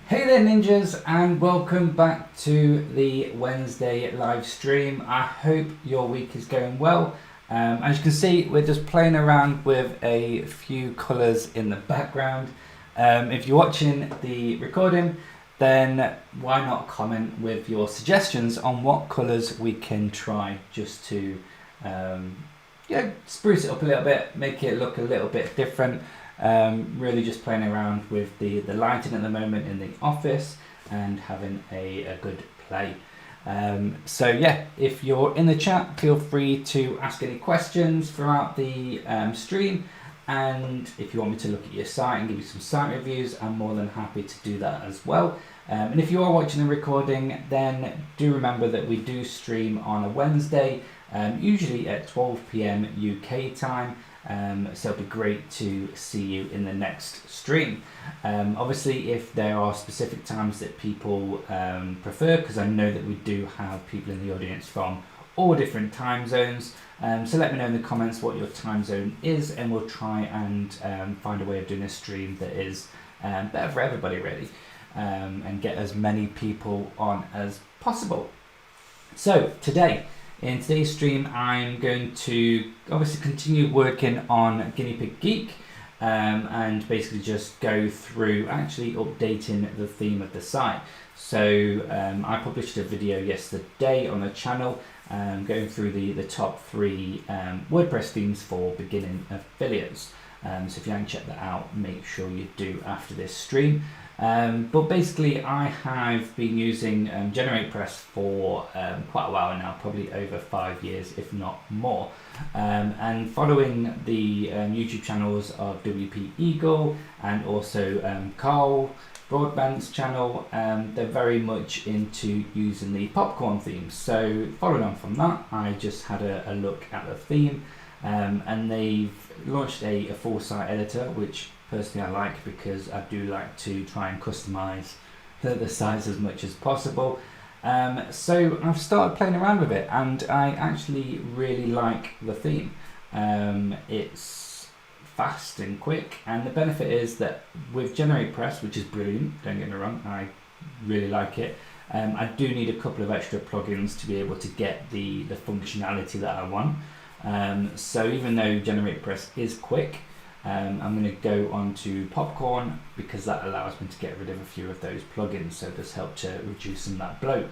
Hey there ninjas, and welcome back to the Wednesday live stream. I hope your week is going well. As you can see, we're just playing around with a few colours in the background. If you're watching the recording, then why not comment with your suggestions on what colours we can try, just to spruce it up a little bit, make it look a little bit different. Really just playing around with the lighting at the moment in the office and having a good play. So yeah, if you're in the chat, feel free to ask any questions throughout the stream, and if you want me to look at your site and give you some site reviews, I'm more than happy to do that as well. And if you are watching the recording, then do remember that we do stream on a Wednesday, usually at 12 PM UK time. So it'll be great to see you in the next stream. Obviously, if there are specific times that people prefer, because I know that we do have people in the audience from all different time zones, so let me know in the comments what your time zone is, and we'll try and find a way of doing a stream that is better for everybody, really, and get as many people on as possible. So in today's stream, I'm going to obviously continue working on Guinea Pig Geek, and basically just go through actually updating the theme of the site. So I published a video yesterday on the channel, going through the top 3 WordPress themes for beginning affiliates. So if you haven't checked that out, make sure you do after this stream. But basically, I have been using GeneratePress for quite a while now, probably over 5 years, if not more. And following the YouTube channels of WP Eagle and also Carl Broadband's channel, they're very much into using the popcorn theme. So following on from that, I just had a look at the theme, and they've launched a full site editor, which personally I like, because I do like to try and customize the size as much as possible. So I've started playing around with it, and I actually really like the theme. It's fast and quick, and the benefit is that with GeneratePress, which is brilliant, don't get me wrong, I really like it, I do need a couple of extra plugins to be able to get the functionality that I want. So even though GeneratePress is quick, I'm going to go on to Popcorn, because that allows me to get rid of a few of those plugins, so it does help to reduce some of that bloat.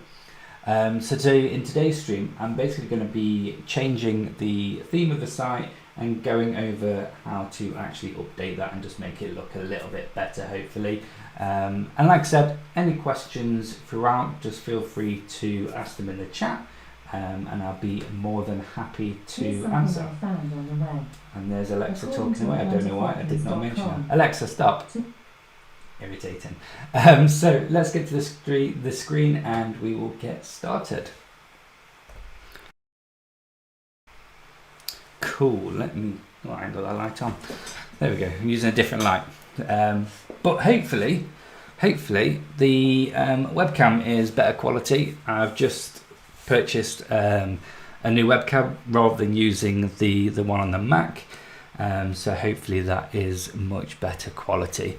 So in today's stream, I'm basically going to be changing the theme of the site and going over how to actually update that and just make it look a little bit better, hopefully. And like I said, any questions throughout, just feel free to ask them in the chat. And I'll be more than happy to answer. And there's Alexa talking away. I don't know why I did not mention her. Alexa, stop. Irritating. So let's get to the screen and we will get started. Cool. Let me. Oh, I ain't got that light on. There we go. I'm using a different light. But hopefully the webcam is better quality. I've just purchased a new webcam rather than using the one on the Mac, so hopefully that is much better quality.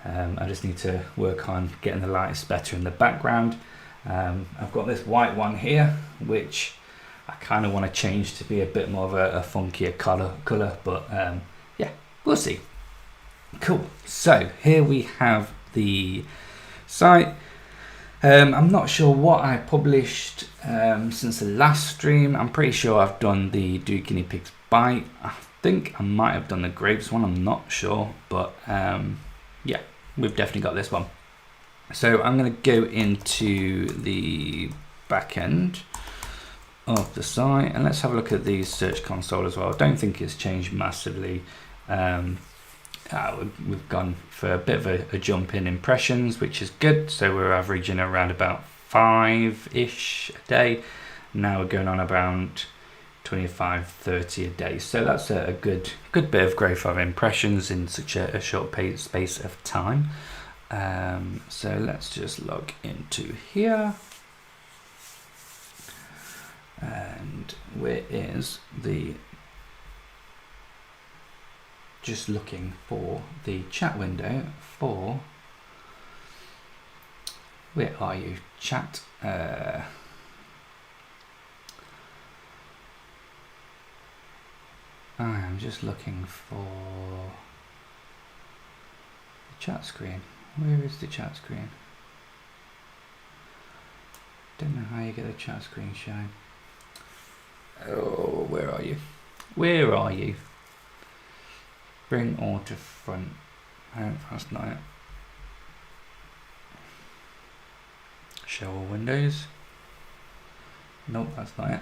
I just need to work on getting the lights better in the background. I've got this white one here, which I kind of want to change to be a bit more of a funkier colour, but yeah, we'll see. Cool. So here we have the site. I'm not sure what I published since the last stream. I'm pretty sure I've done the Do Guinea Pigs Bite. I think I might have done the grapes one, I'm not sure, but yeah, we've definitely got this one. So I'm going to go into the back end of the site, and let's have a look at the search console as well. I don't think it's changed massively. We've gone for a bit of a jump in impressions, which is good. So we're averaging around about 5-ish a day. Now we're going on around 25-30 a day. So that's a good bit of growth of impressions in such a short space of time. So let's just log into here. And where is the... Just looking for the chat window for Where are you, chat? I'm just looking for the chat screen. Where is the chat screen? Don't know how you get a chat screen showing. Oh, where are you? Where are you? Bring all to front. Oh, that's not it. Show all windows. Nope, that's not it.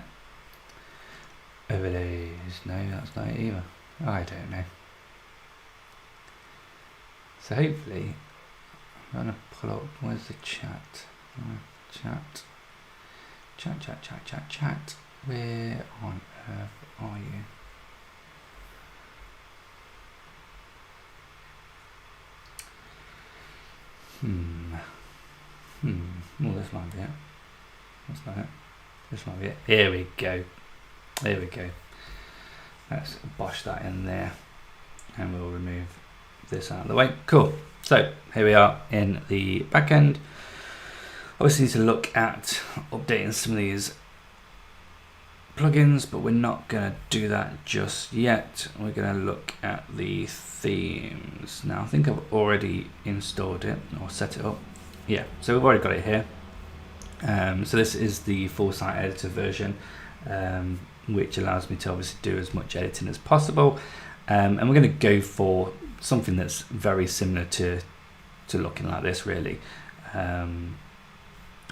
Overlays. No, that's not it either. I don't know. So hopefully, I'm going to pull up, where's the chat? Chat. Chat. Where on earth are you? Well, this might be it. That's not it. This might be it. Here we go. There we go. Let's bosh that in there. And we'll remove this out of the way. Cool. So here we are in the back end. Obviously need to look at updating some of these plugins, but we're not going to do that just yet. We're going to look at the themes. Now I think I've already installed it or set it up. Yeah, so we've already got it here. So this is the full site editor version, which allows me to obviously do as much editing as possible. And we're going to go for something that's very similar to looking like this, really.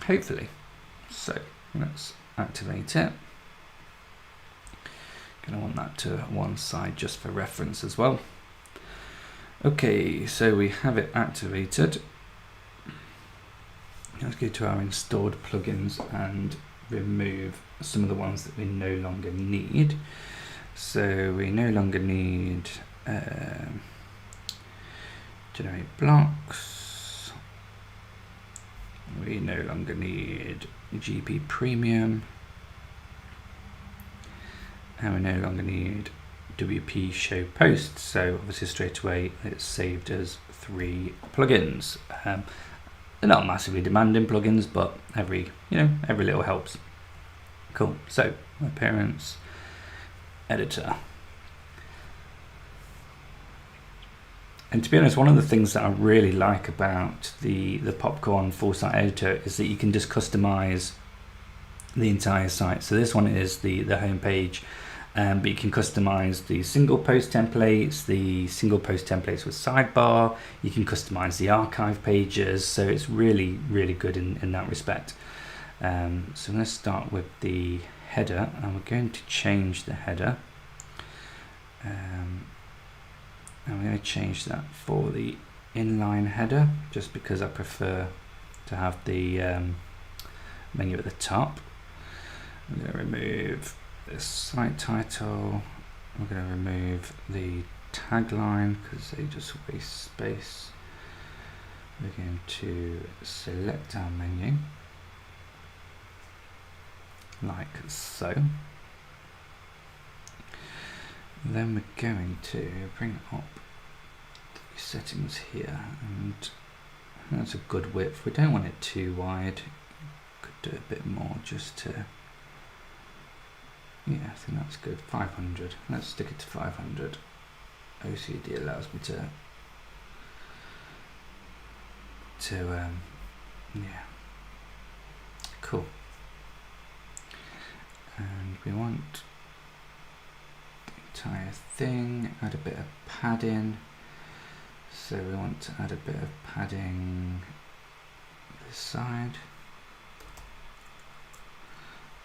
Hopefully. So let's activate it. Going to want that to one side just for reference as well. Okay, so we have it activated. Let's go to our installed plugins and remove some of the ones that we no longer need. So we no longer need generate blocks. We no longer need GP Premium. And we no longer need WP Show Post. So obviously straight away it's saved as 3 plugins. They're not massively demanding plugins, but every little helps. Cool. So appearance editor. And to be honest, one of the things that I really like about the Popcorn full site editor is that you can just customize the entire site. So this one is the home page, but you can customize the single post templates, with sidebar. You can customize the archive pages, so it's really, really good in that respect. So let's start with the header, and we're going to change the header. And we're going to change that for the inline header, just because I prefer to have the menu at the top. I'm going to remove the site title. I'm going to remove the tagline because they just waste space. We're going to select our menu like so. Then we're going to bring up the settings here, and that's a good width. We don't want it too wide. Could do a bit more just to, yeah, I think that's good. 500. Let's stick it to 500. OCD allows me to yeah, cool. And we want entire thing, add a bit of padding. So we want to add a bit of padding this side.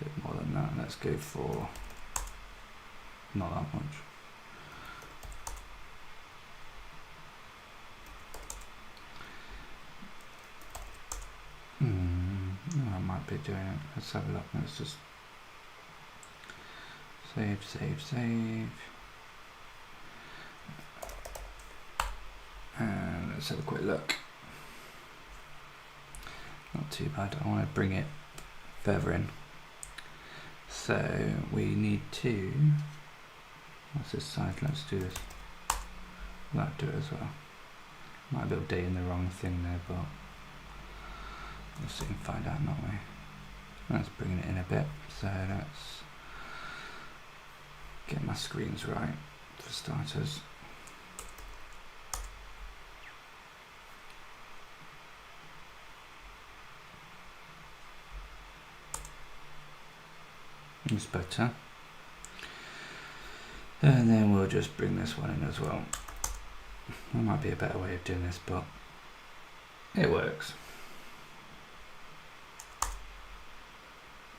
A bit more than that. Let's go for not that much. I might be doing it. Let's have a look. Let's just save. And let's have a quick look. Not too bad. I want to bring it further in. So we need to, what's this side? Let's do this. That'll do it as well. Might be updating the wrong thing there, but We'll soon find out, not we? Let's bring it in a bit. So let's get my screens right for starters. It's better. And then we'll just bring this one in as well. There might be a better way of doing this, but it works.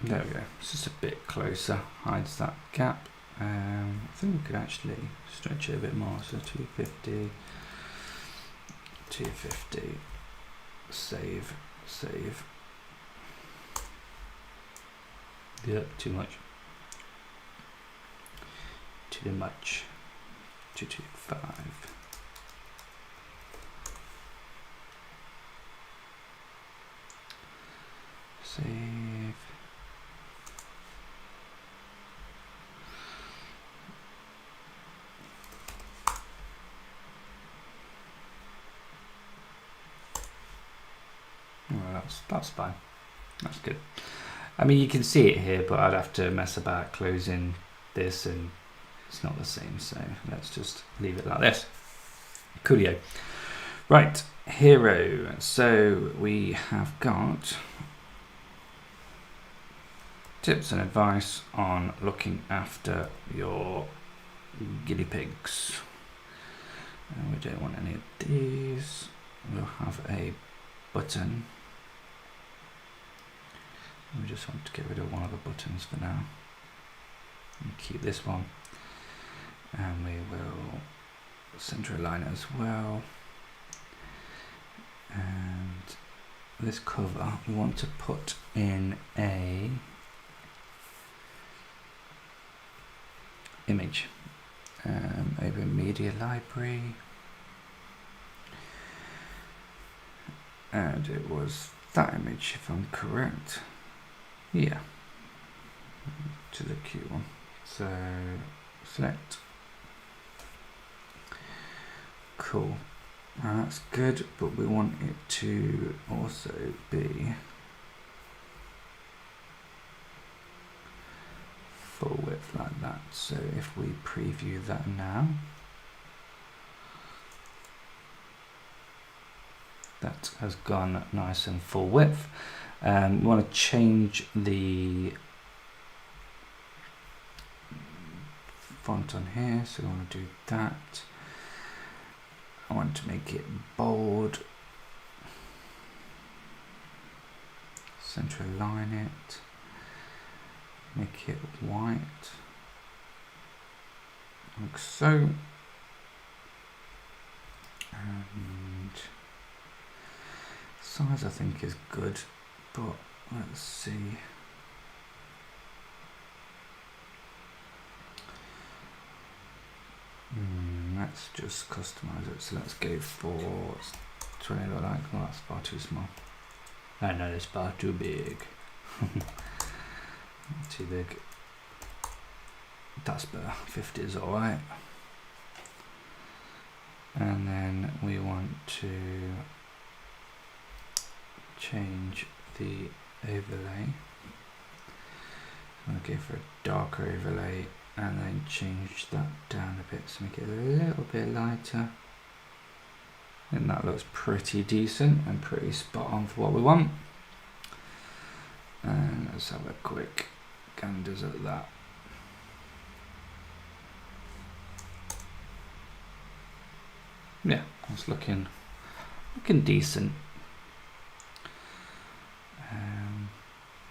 There we go. It's just a bit closer, hides that gap. I think we could actually stretch it a bit more. So 250, 250, save, save. Yep, too much. Too much. 225. Save. Well, that's fine. That's good. I mean, you can see it here, but I'd have to mess about closing this, and it's not the same. So let's just leave it like this. Coolio. Right, hero. So we have got tips and advice on looking after your guinea pigs. And we don't want any of these. We'll have a button. We just want to get rid of one of the buttons for now. And keep this one. And we will center align it as well. And this cover we want to put in a image. Open media library. And it was that image, if I'm correct. Yeah, to the cute one. So select. Cool. Now that's good, but we want it to also be full width like that. So if we preview that now, that has gone nice and full width. We want to change the font on here, so we want to do that. I want to make it bold, center align it, make it white, like so, and size I think is good. But let's see. Let's just customize it. So let's go for 20 like that. Well, that's far too small. I know it's far too big. Too big. That's better. 50 is alright. And then we want to change the overlay. I'm going to go for a darker overlay and then change that down a bit to make it a little bit lighter. And that looks pretty decent and pretty spot on for what we want. And let's have a quick ganders at that. Yeah, that's looking decent.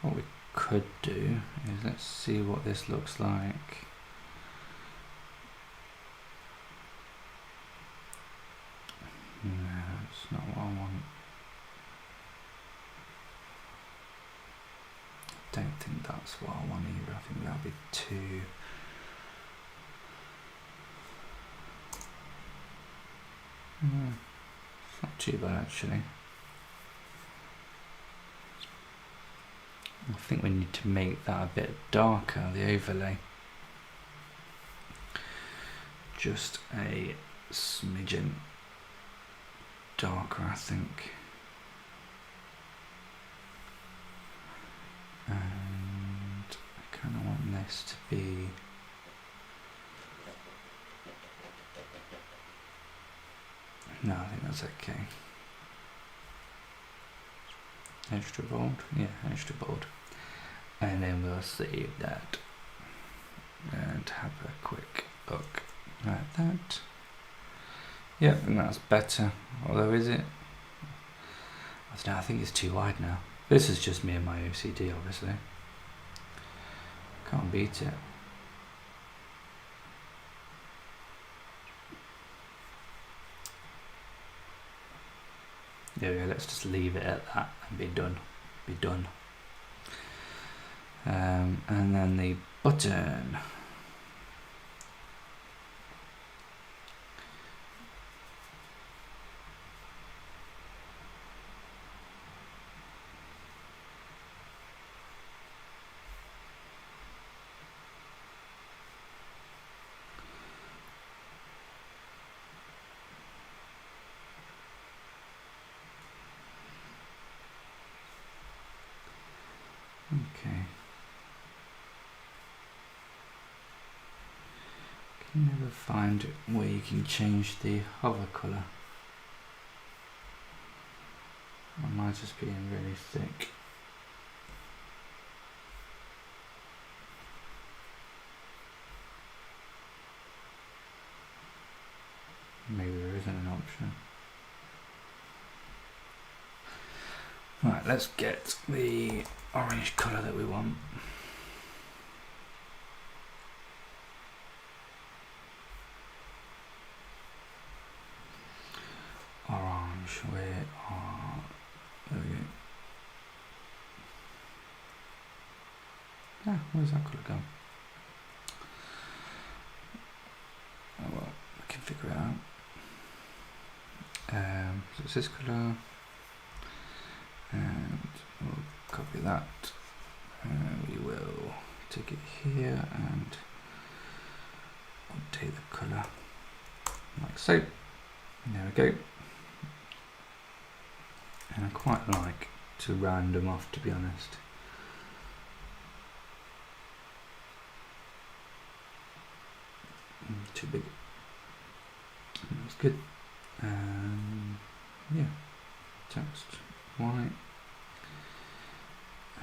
What we could do is let's see what this looks like. No, it's not what I want. I don't think that's what I want either. I think that'll be too... it's not too bad actually. I think we need to make that a bit darker, the overlay. Just a smidgen darker, I think. this to be no, I think that's okay. Extra bold, yeah, extra bold. And then we'll save that and have a quick look at that. Yep, and that's better. Although, is it? I don't know, I think it's too wide now. This is just me and my OCD, obviously. Can't beat it. There we go, let's just leave it at that and be done. Be done. And then the button. Okay. Can you never find where you can change the hover colour? Or am I just being really thick? Maybe there isn't an option. Right, let's get the orange colour that we want. Orange, where are... There we go. Ah, where's that colour gone? Oh well, I can figure it out. So it's this colour. And we'll copy that. We will take it here and update the colour like so. There we go. And I quite like to round them off, to be honest. Too big. That's good. Yeah. Text white. I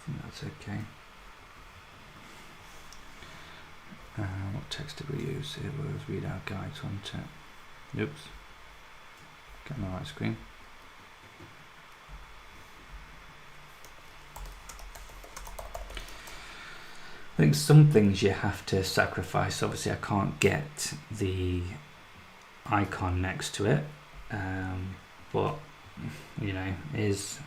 think that's okay. What text did we use? It was read our guides on it. Oops. Get my right screen. I think some things you have to sacrifice. Obviously I can't get the icon next to it, but you know, is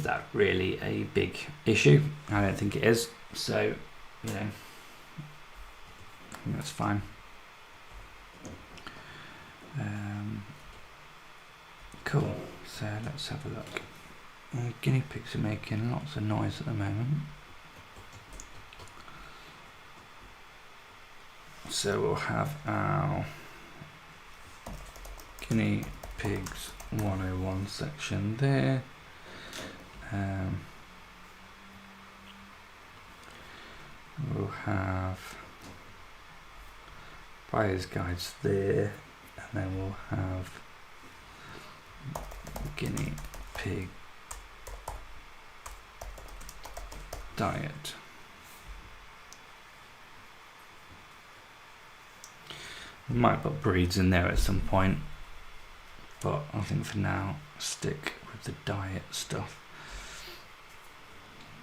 that really a big issue? I don't think it is. So, you know, that's fine. Cool. So let's have a look. Guinea pigs are making lots of noise at the moment. So we'll have our Guinea Pigs 101 section there. We'll have buyer's guides there, and then we'll have Guinea Pig diet. We might put breeds in there at some point, but I think for now stick with the diet stuff.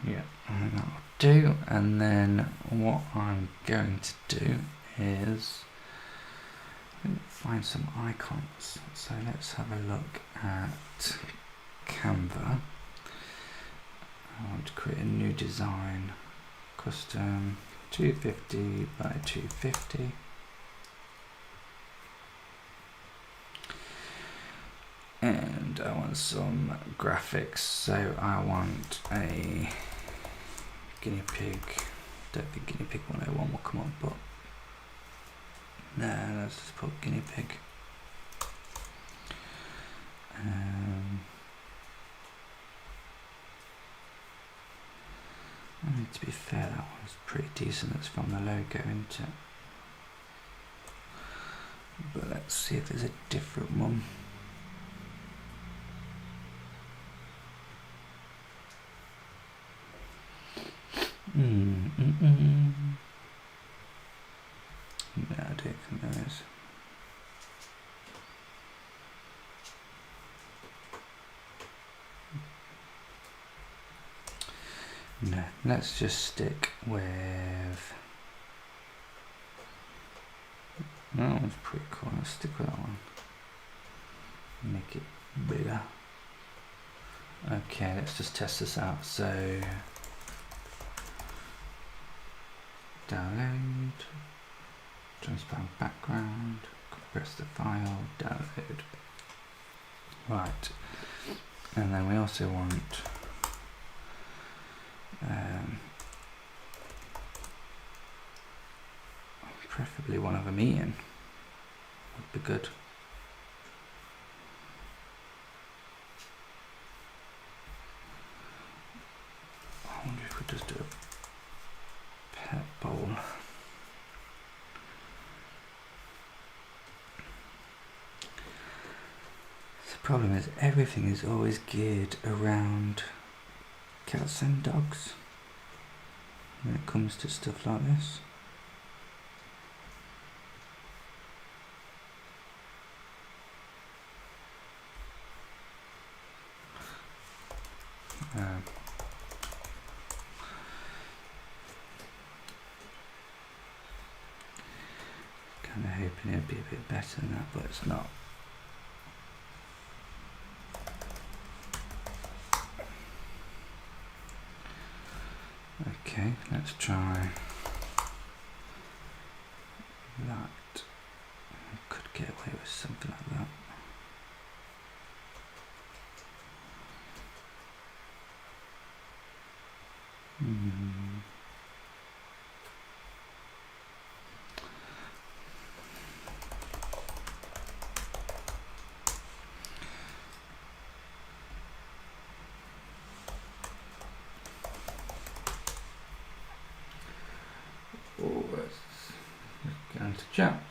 Yeah, I think that'll do. And then what I'm going to do is find some icons. So let's have a look at Canva. I want to create a new design, custom 250 by 250. And I want some graphics, so I want a guinea pig. Don't think guinea pig 101 will come up, but There, let's just put guinea pig. I mean, to be fair, that one's pretty decent. It's from the logo, isn't it? But let's see if there's a different one. No, I don't think there is. No, let's just stick with... That one's pretty cool. Let's stick with that one. Make it bigger. Okay, let's just test this out. So, download, transparent background, compress the file, download. Right, and then we also want preferably one of them eating would be good. I wonder if we just do a pet bowl. The problem is everything is always geared around cats and dogs when it comes to stuff like this. Kind of hoping it'd be a bit better than that, but it's not. Okay, let's try that. I could get away with something like that. To chat.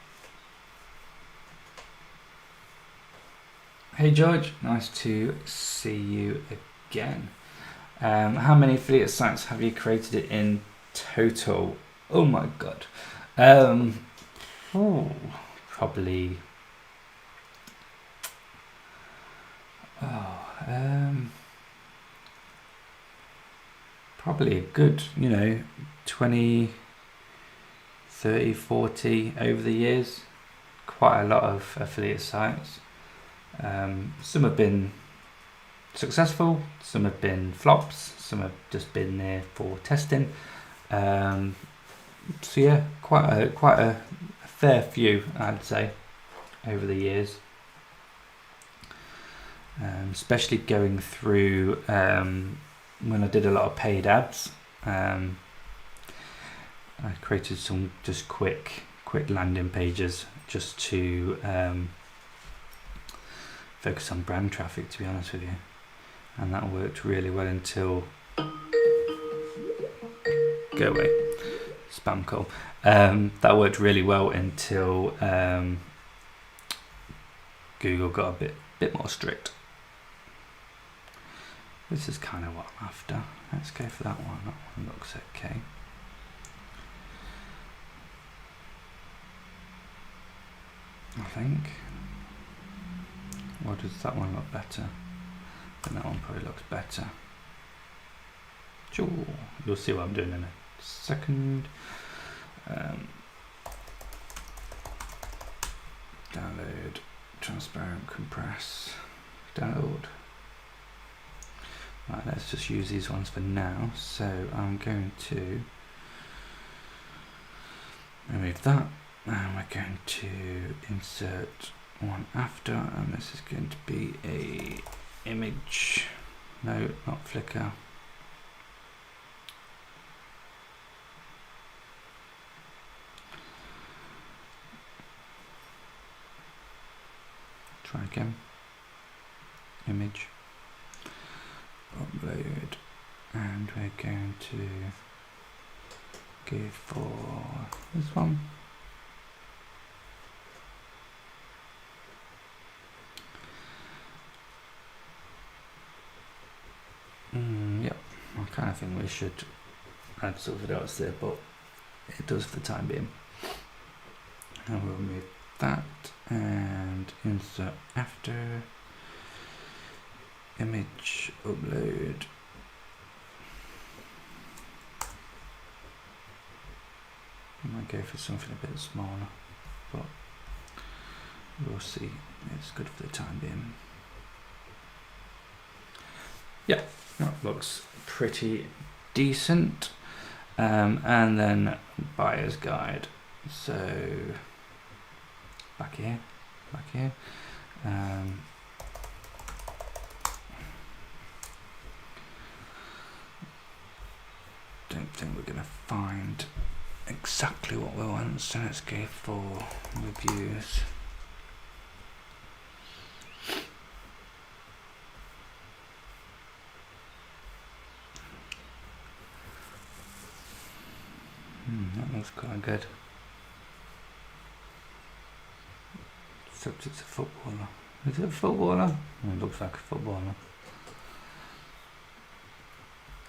Hey George, nice to see you again. How many affiliate sites have you created it in total? Oh my god. Probably probably a good, 20, 30, 40 over the years. Quite a lot of affiliate sites. Some have been successful, some have been flops, some have just been there for testing. So yeah, quite a fair few, I'd say, over the years. Especially going through when I did a lot of paid ads. I created some just quick landing pages just to focus on brand traffic, to be honest with you, and that worked really well until go away spam call. That worked really well until Google got a bit more strict. This is kind of what I'm after. Let's go for that one. That one looks okay. I think. Or does that one look better? And that one probably looks better. Sure, you'll see what I'm doing in a second. Download, transparent, compress, download. Right, let's just use these ones for now. So I'm going to remove that. And we're going to insert one after, and this is going to be a image. No, not Flickr. again. Image, upload, and we're going to go for this one. Yep, I kind of think we should add something else there, but it does for the time being. And we'll move that and insert after, image, upload. I might go for something a bit smaller, but we'll see. It's good for the time being. Yeah, that looks pretty decent. And then buyer's guide. So back here. Don't think we're gonna find exactly what we want, so let's go for reviews. That looks quite good. Except it's a footballer. Is it a footballer? It looks like a footballer.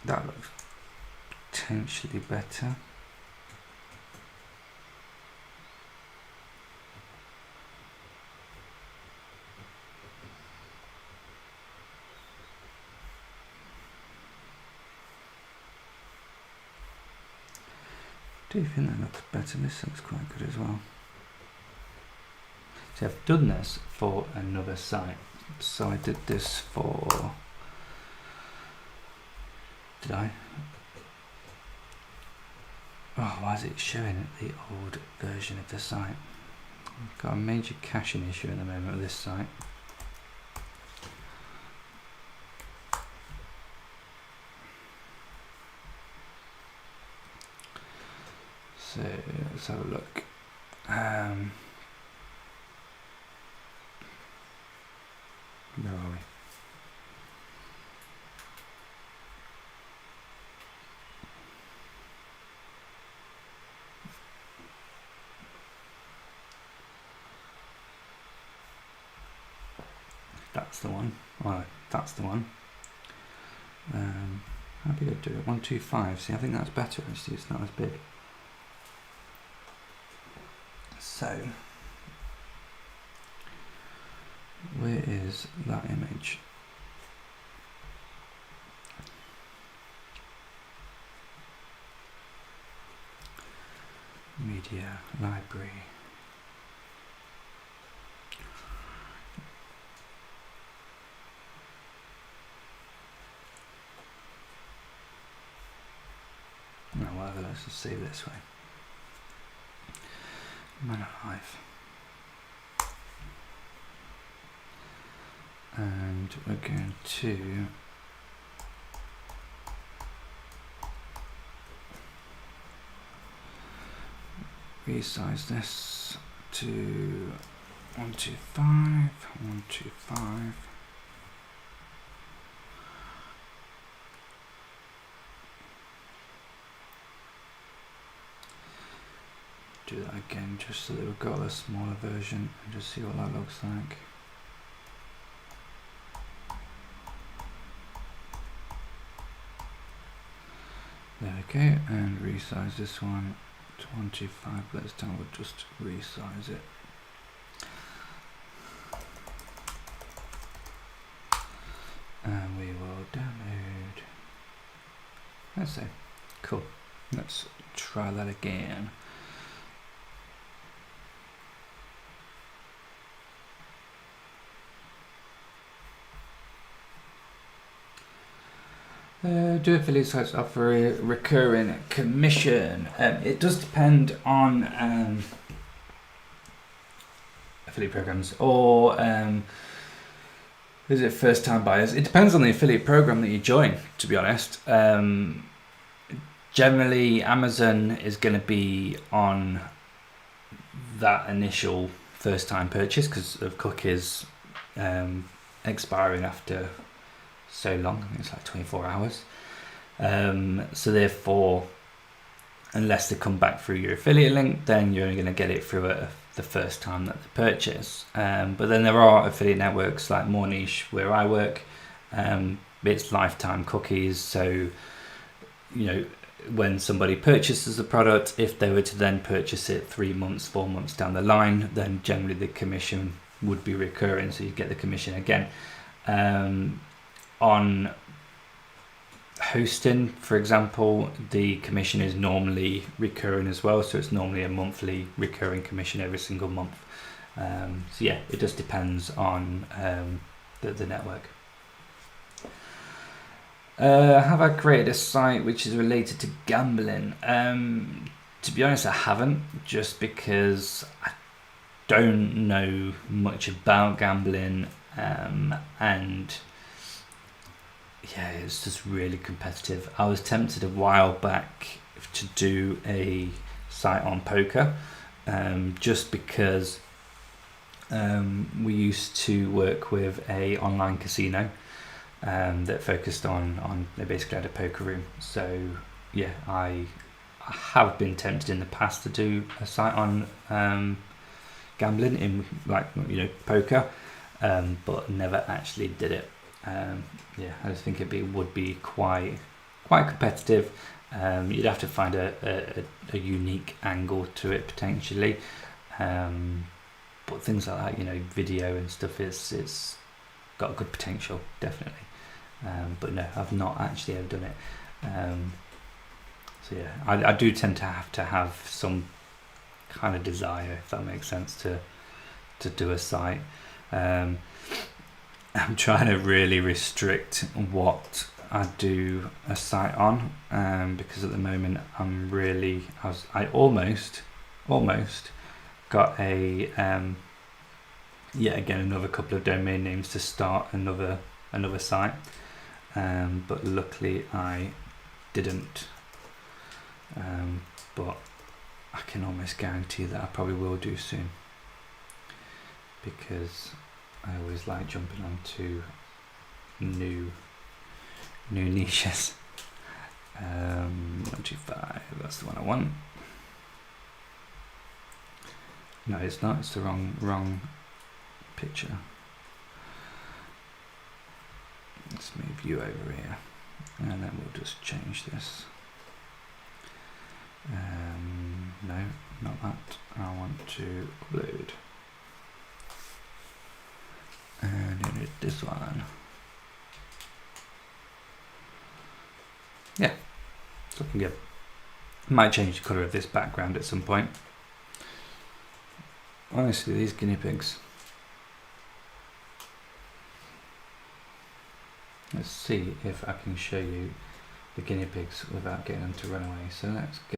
That looks potentially better. I do think that looks better. This looks quite good as well. So I've done this for another site. So I did this for... Did I? Oh, why is it showing the old version of the site? I've got a major caching issue at the moment with this site. So let's have a look. Where are we? That's the one. Alright, that's the one. How did I do it? 125. See, I think that's better actually. It's not as big. So, where is that image? Media, library. No, whatever, let's just save this way. Man alive. And we're going to resize this to 125, 125. Do that again just so that we've got a smaller version and just see what that looks like. There we go, and resize this one to 125. This time we'll just resize it. And we will download. Let's see. Cool. Let's try that again. Do affiliate sites offer a recurring commission? It does depend on affiliate programs, or is it first time buyers? It depends on the affiliate program that you join, to be honest. Generally, Amazon is going to be on that initial first time purchase because of cookies expiring after so long. I think it's like 24 hours. So therefore, unless they come back through your affiliate link, then you're only going to get it through the first time that they purchase. But then there are affiliate networks like more niche where I work. It's lifetime cookies, so when somebody purchases the product, if they were to then purchase it 3 months, 4 months down the line, then generally the commission would be recurring, so you get the commission again. On hosting, for example, the commission is normally recurring as well, so it's normally a monthly recurring commission every single month. So yeah, it just depends on the network. Have I created a site which is related to gambling? To be honest, I haven't, just because I don't know much about gambling, and yeah, it's just really competitive. I was tempted a while back to do a site on poker, just because we used to work with a online casino that focused on they basically had a poker room. So yeah, I have been tempted in the past to do a site on gambling in poker, but never actually did it. Yeah, I just think it would be quite competitive. You'd have to find a unique angle to it potentially, but things like that, video and stuff, it's got good potential, definitely. But no, I've not actually ever done it. So yeah, I do tend to have some kind of desire, if that makes sense, to do a site. I'm trying to really restrict what I do a site on, because at the moment I almost got a again another couple of domain names to start another site, but luckily I didn't. But I can almost guarantee that I probably will do soon, because I always like jumping onto new niches. 125, that's the one I want. No, it's not. It's the wrong picture. Let's move you over here, and then we'll just change this. No, not that. I want to upload. And you need this one. Yeah, it's looking good. Might change the colour of this background at some point. Honestly, these guinea pigs. Let's see if I can show you the guinea pigs without getting them to run away. So let's go.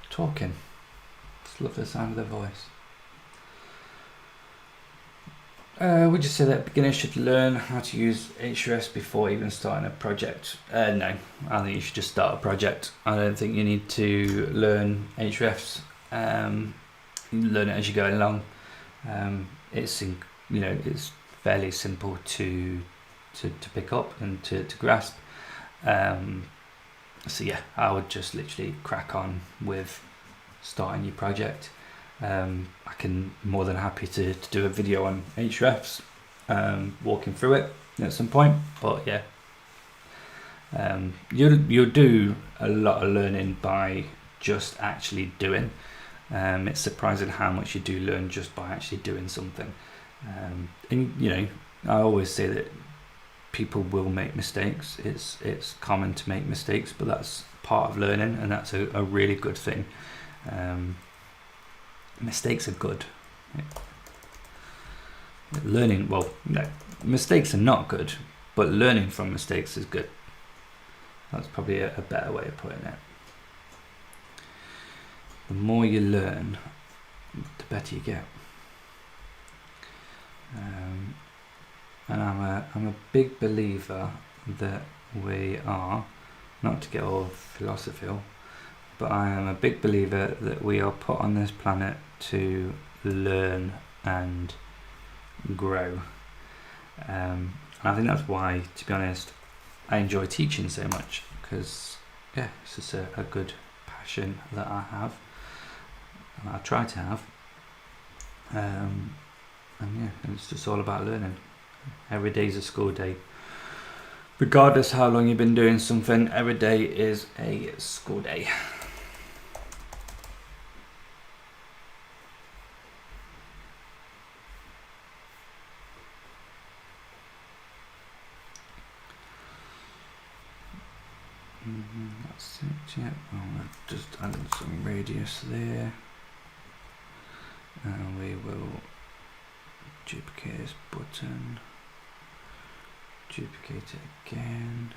Talking. Just love the sound of their voice. Would you say that beginners should learn how to use Hrefs before even starting a project? No, I think you should just start a project. I don't think you need to learn Hrefs. Learn it as you go along. It's fairly simple to pick up and to grasp. So yeah, I would just literally crack on with starting your project. I can more than happy to do a video on Hrefs, walking through it at some point. But yeah, you'll do a lot of learning by just actually doing. It's surprising how much you do learn just by actually doing something. And I always say that people will make mistakes. It's common to make mistakes, but that's part of learning, and that's a really good thing. Mistakes are good. Learning, well, no, mistakes are not good, but learning from mistakes is good. That's probably a better way of putting it. The more you learn, the better you get. And I'm a big believer that we are, not to get all philosophical, but I am a big believer that we are put on this planet to learn and grow. And I think that's why, to be honest, I enjoy teaching so much, because yeah, it's just a good passion that I have, and I try to have. And yeah, it's just all about learning. Every day is a school day. Regardless how long you've been doing something, every day is a school day. That's it, yeah. Well, I've just added some radius there. And we will duplicate this button. Duplicate it again.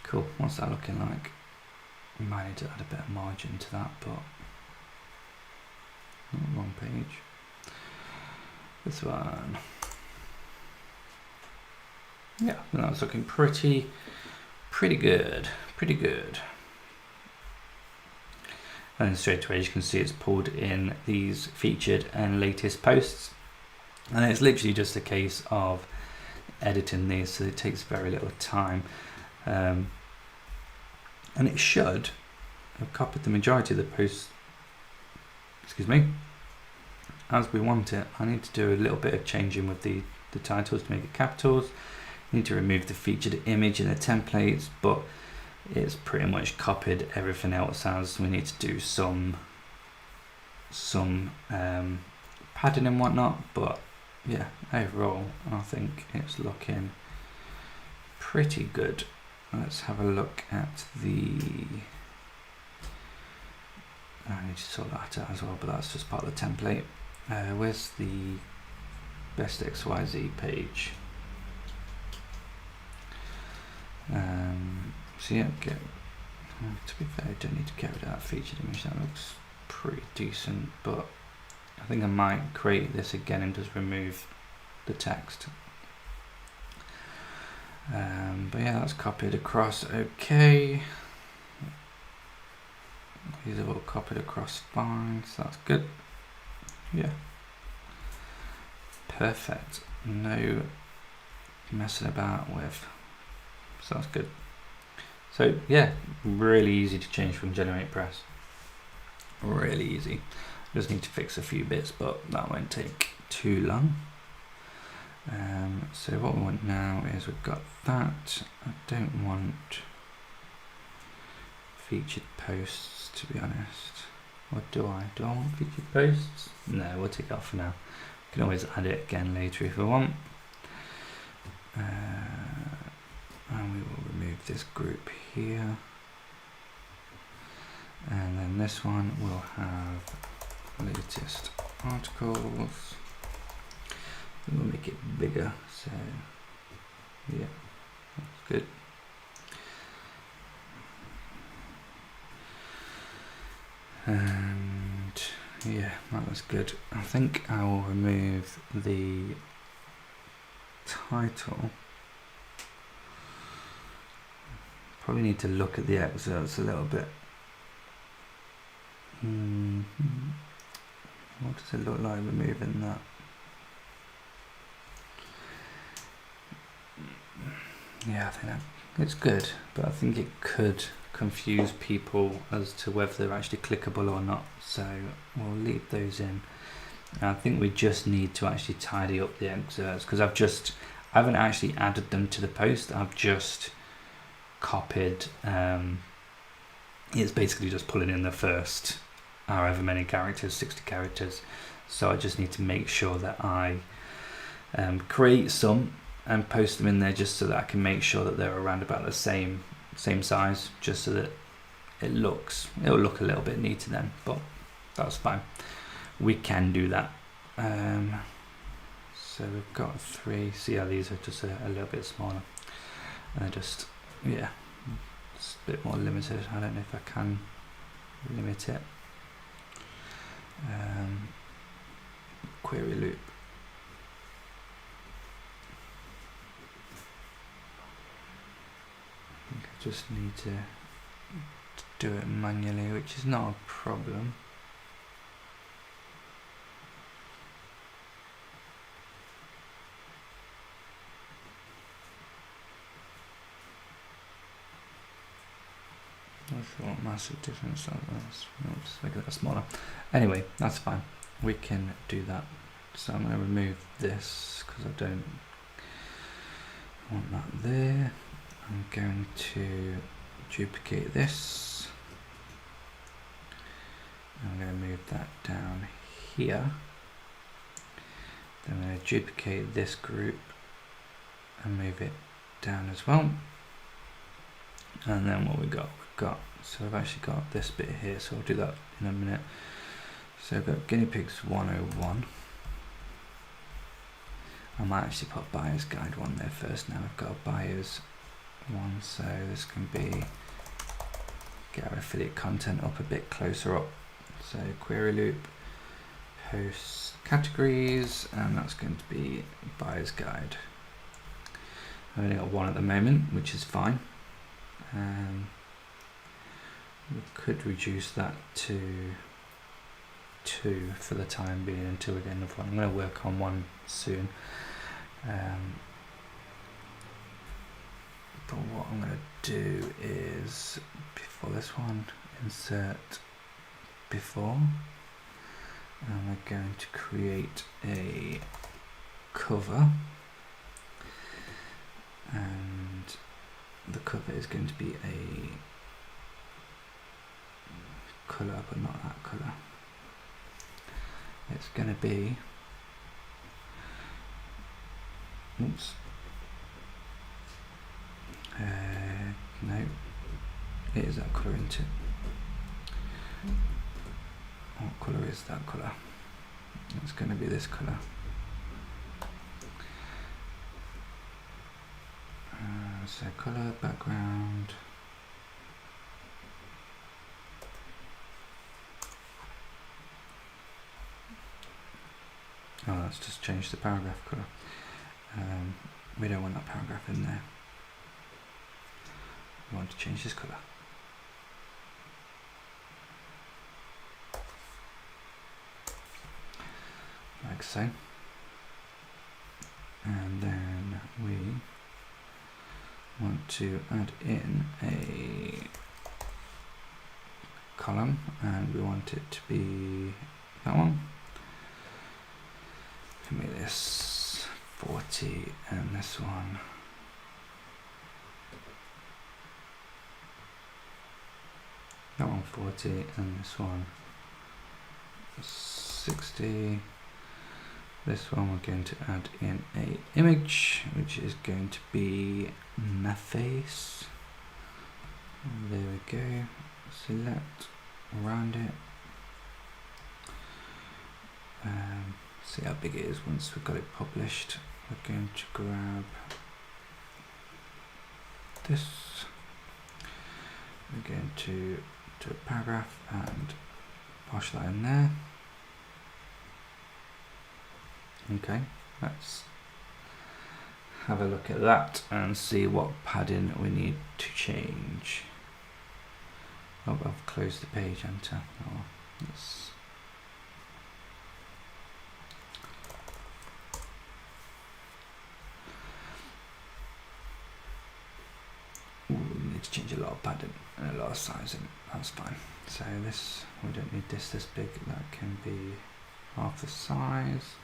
Cool, what's that looking like? We might need to add a bit of margin to that, but wrong page. This one. Yeah, that's looking pretty good. Pretty good. And straight away you can see it's pulled in these featured and latest posts. And it's literally just a case of editing these, so it takes very little time. And it should have copied the majority of the posts, as we want it. I need to do a little bit of changing with the titles to make it capitals. I need to remove the featured image in the templates, but it's pretty much copied everything else as. We need to do some padding and whatnot, but yeah, overall I think it's looking pretty good. Let's have a look at the, I need to sort that out as well, but that's just part of the template. Where's the best XYZ page? So yeah, to be fair, I don't need to get rid of that featured image. That looks pretty decent, but I think I might create this again and just remove the text. But yeah, that's copied across okay. These are all copied across fine, so that's good. Yeah, perfect. No messing about with, so that's good. So yeah, really easy to change from GeneratePress. Really easy. Just need to fix a few bits, but that won't take too long. So what we want now is we've got that. I don't want featured posts, to be honest. Or do I? Do I want featured posts? No, we'll take it off for now. We can always add it again later if we want. And we will remove this group here. And then this one will have latest articles. We'll make it bigger, so yeah, that's good. And yeah, that was good. I think I will remove the title. Probably need to look at the excerpts a little bit. What does it look like removing that? Yeah, I think that it's good, but I think it could confuse people as to whether they're actually clickable or not, so we'll leave those in. And I think we just need to actually tidy up the excerpts, because I haven't actually added them to the post. I've just copied, it's basically just pulling in the first however many characters, 60 characters, so I just need to make sure that I create some and post them in there, just so that I can make sure that they're around about the same size, just so that it'll look a little bit neater then, but that's fine. We can do that. So we've got 3. See how these are just a little bit smaller, and they're just, yeah, it's a bit more limited. I don't know if I can limit it. Query loop. I think I just need to do it manually, which is not a problem. Not sure what massive difference that is. No, just make that smaller. Anyway, that's fine. We can do that. So I'm going to remove this because I don't want that there. I'm going to duplicate this. I'm going to move that down here. Then I'm going to duplicate this group and move it down as well. And then what we've got, so I've actually got this bit here, so I'll do that in a minute. So I've got Guinea Pigs 101. I might actually put Buyer's Guide 1 there first. Now I've got a Buyer's 1, so this can be, get our affiliate content up a bit closer up. So query loop, post categories, and that's going to be Buyer's Guide. I've only got 1 at the moment, which is fine. We could reduce that to 2 for the time being until we get another one. I'm going to work on 1 soon. But what I'm going to do is, before this one, insert before, and we're going to create a cover, and the cover is going to be a colour, but not that colour. It's going to be, oops, no, it is that colour, isn't it? What colour is that colour? It's going to be this colour. So colour, background. Oh, let's just change the paragraph colour. We don't want that paragraph in there. We want to change this colour. Like so. And then we want to add in a column, and we want it to be that one. Can make this 40 and this one that one 40 and this one 60. This one we're going to add in a image, which is going to be my face. And there we go. Select around it. See how big it is once we've got it published. We're going to grab this. We're going to do a paragraph and push that in there. Okay, let's have a look at that and see what padding we need to change. Oh, I've closed the page, enter. Oh, let's we need to change a lot of padding and a lot of sizing. That's fine. So this, we don't need this big. That can be half the size.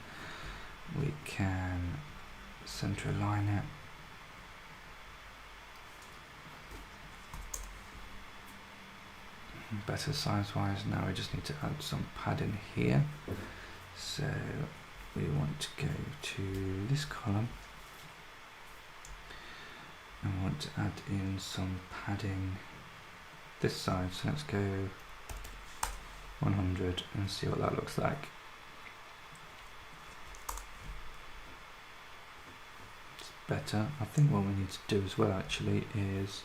We can center align it. Better size wise. Now we just need to add some padding here. So we want to go to this column and we want to add in some padding this side. So let's go 100 and see what that looks like. It's better. I think what we need to do as well actually is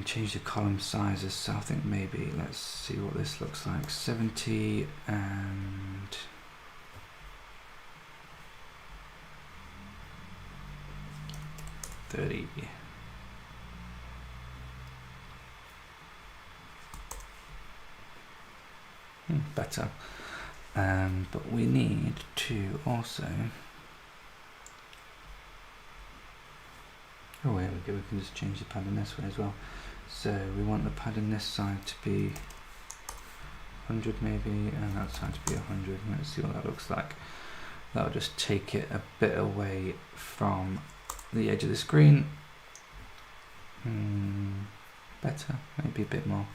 change the column sizes. So I think maybe let's see what this looks like. 70 and 30. Better. But we need to also, oh here we go, we can just change the padding this way as well. So we want the padding this side to be 100 maybe, and that side to be 100. Let's see what that looks like. That'll just take it a bit away from the edge of the screen. Better, maybe a bit more.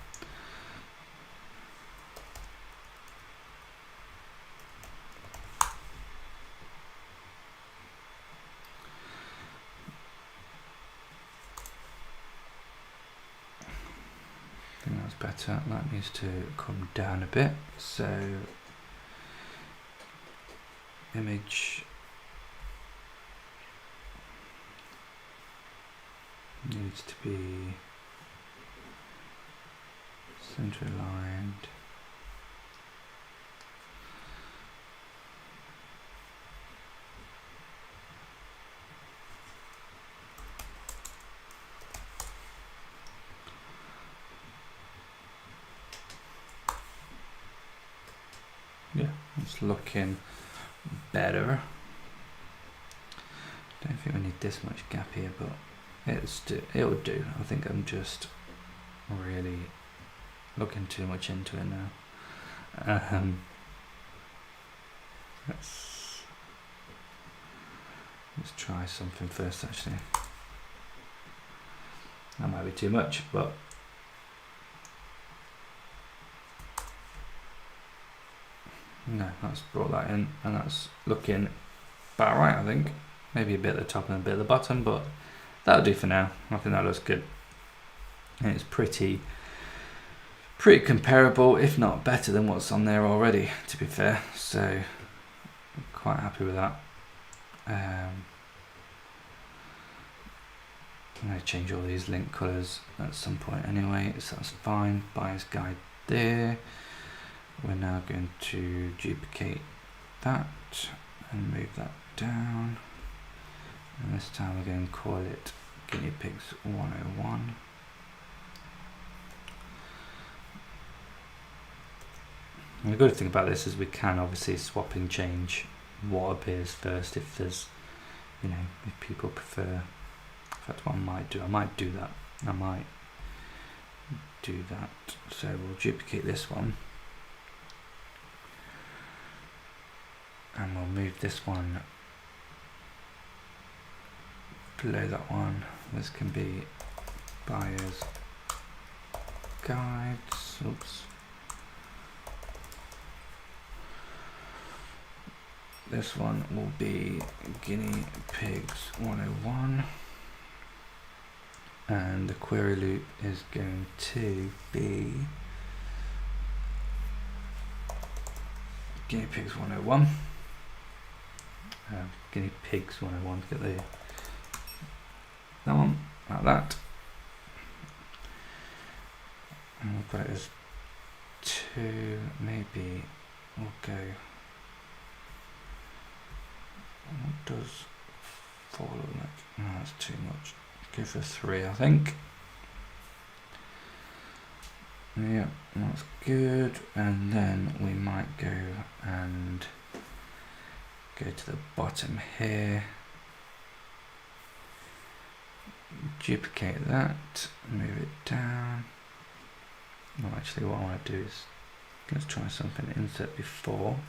I think that's better. That needs to come down a bit. So image needs to be center aligned. Yeah, it's looking better. Don't think we need this much gap here, but it'll do. I think I'm just really looking too much into it now. Let's try something first actually. That might be too much, but no, that's brought that in, and that's looking about right, I think. Maybe a bit at the top and a bit at the bottom, but that'll do for now. I think that looks good. And it's pretty comparable, if not better than what's on there already, to be fair. So I'm quite happy with that. I'm going to change all these link colours at some point anyway, so that's fine. Buyer's guide there. We're now going to duplicate that and move that down, and this time we're going to call it Guinea Pigs 101. And the good thing about this is we can obviously swap and change what appears first if there's, you know, if people prefer. In fact, what I might do that. So we'll duplicate this one. And we'll move this one below that one. This can be buyer's guides. Oops. This one will be Guinea Pigs 101. And the query loop is going to be Guinea Pigs 101. Guinea Pigs 101, get that one, like that. And we'll put it as 2, maybe we'll go, what does 4 look like? No, that's too much. Go for 3, I think. Yeah, that's good. And then we might go and go to the bottom here, duplicate that, move it down. Well, actually what I want to do is, let's try something. Insert before.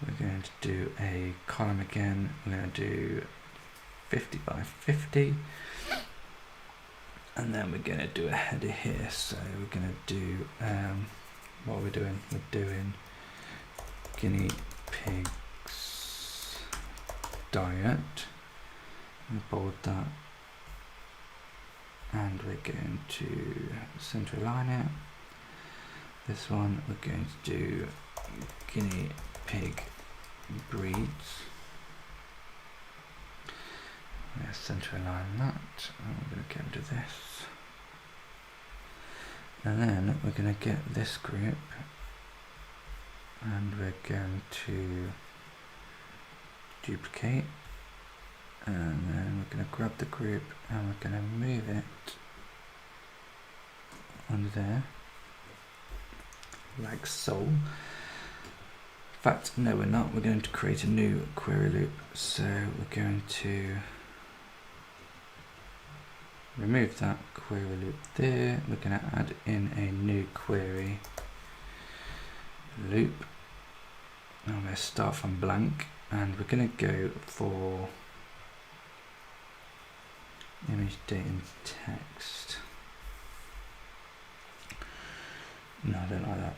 We're going to do a column again. We're going to do 50 by 50. And then we're going to do a header here. So we're going to do, what are we doing? We're doing Guinea Pigs diet. And bold that and we're going to center align it. This one we're going to do Guinea Pig breeds. Let's center align that, and we're going to go to this. And then we're going to get this group, and we're going to duplicate, and then we're going to grab the group and we're going to move it under there, like so. In fact, no we're not, we're going to create a new query loop, so we're going to remove that query loop there. We're going to add in a new query loop. I'm going to start from blank, and we're going to go for image, date and text. No, I don't like that.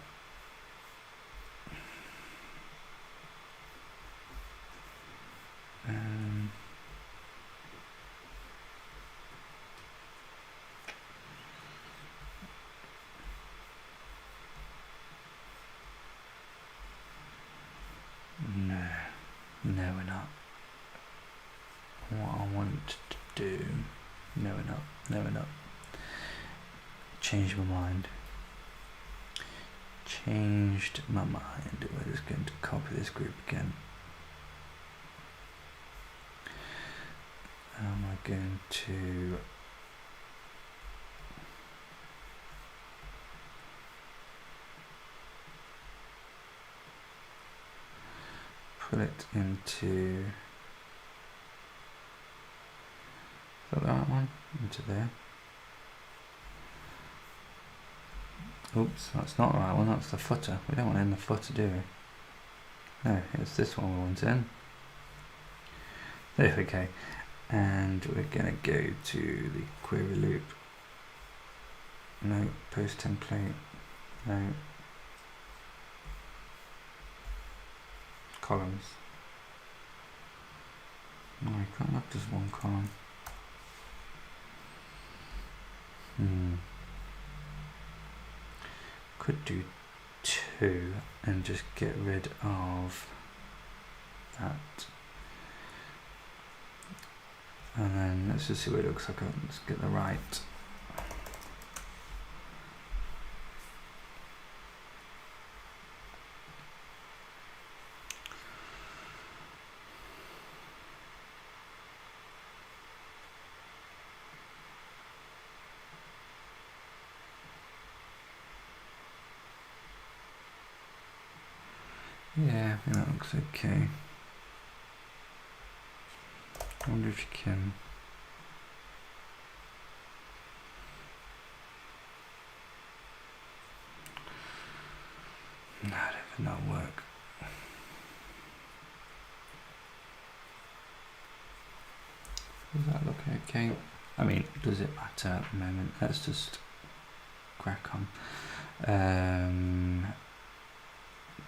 No, we're not. What I want to do, no we're not. Changed my mind. We're just going to copy this group again. And we're going to put it into, is that the right one? Into there. Oops, that's not the right one, that's the footer. We don't want it in the footer, do we? No, it's this one we want in. There we go. And we're going to go to the query loop. No, post template. No. Columns. No, you can't have just one column. Could do two and just get rid of that. And then let's just see what it looks like. Let's get the right. Yeah, I think that looks okay. I wonder if you can. No, I don't think that'll work. Does that look okay? I mean, does it matter at the moment? Let's just crack on.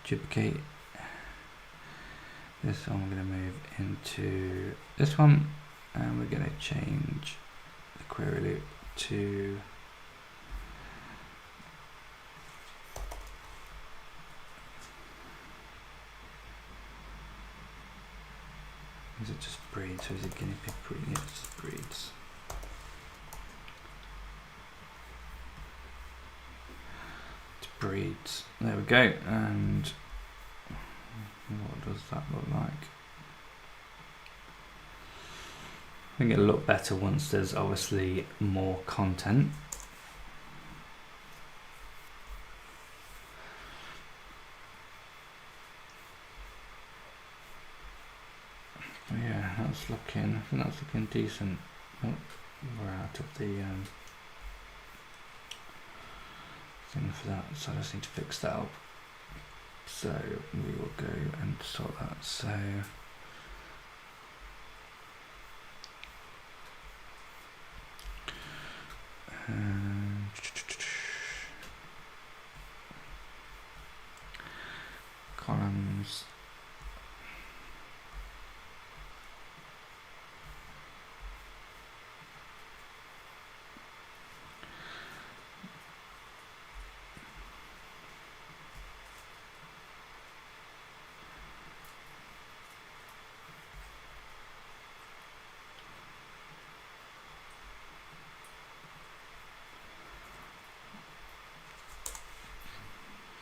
Duplicate. This one we're going to move into this one, and we're going to change the query loop to is it just breeds or is it guinea pig breed? Yeah, it's just breeds. It's breeds. There we go. And what does that look like? I think it'll look better once there's obviously more content. But yeah, that's looking, I think that's looking decent. Oh, we're out of the thing for that, so I just need to fix that up. So we will go and sort that. So columns.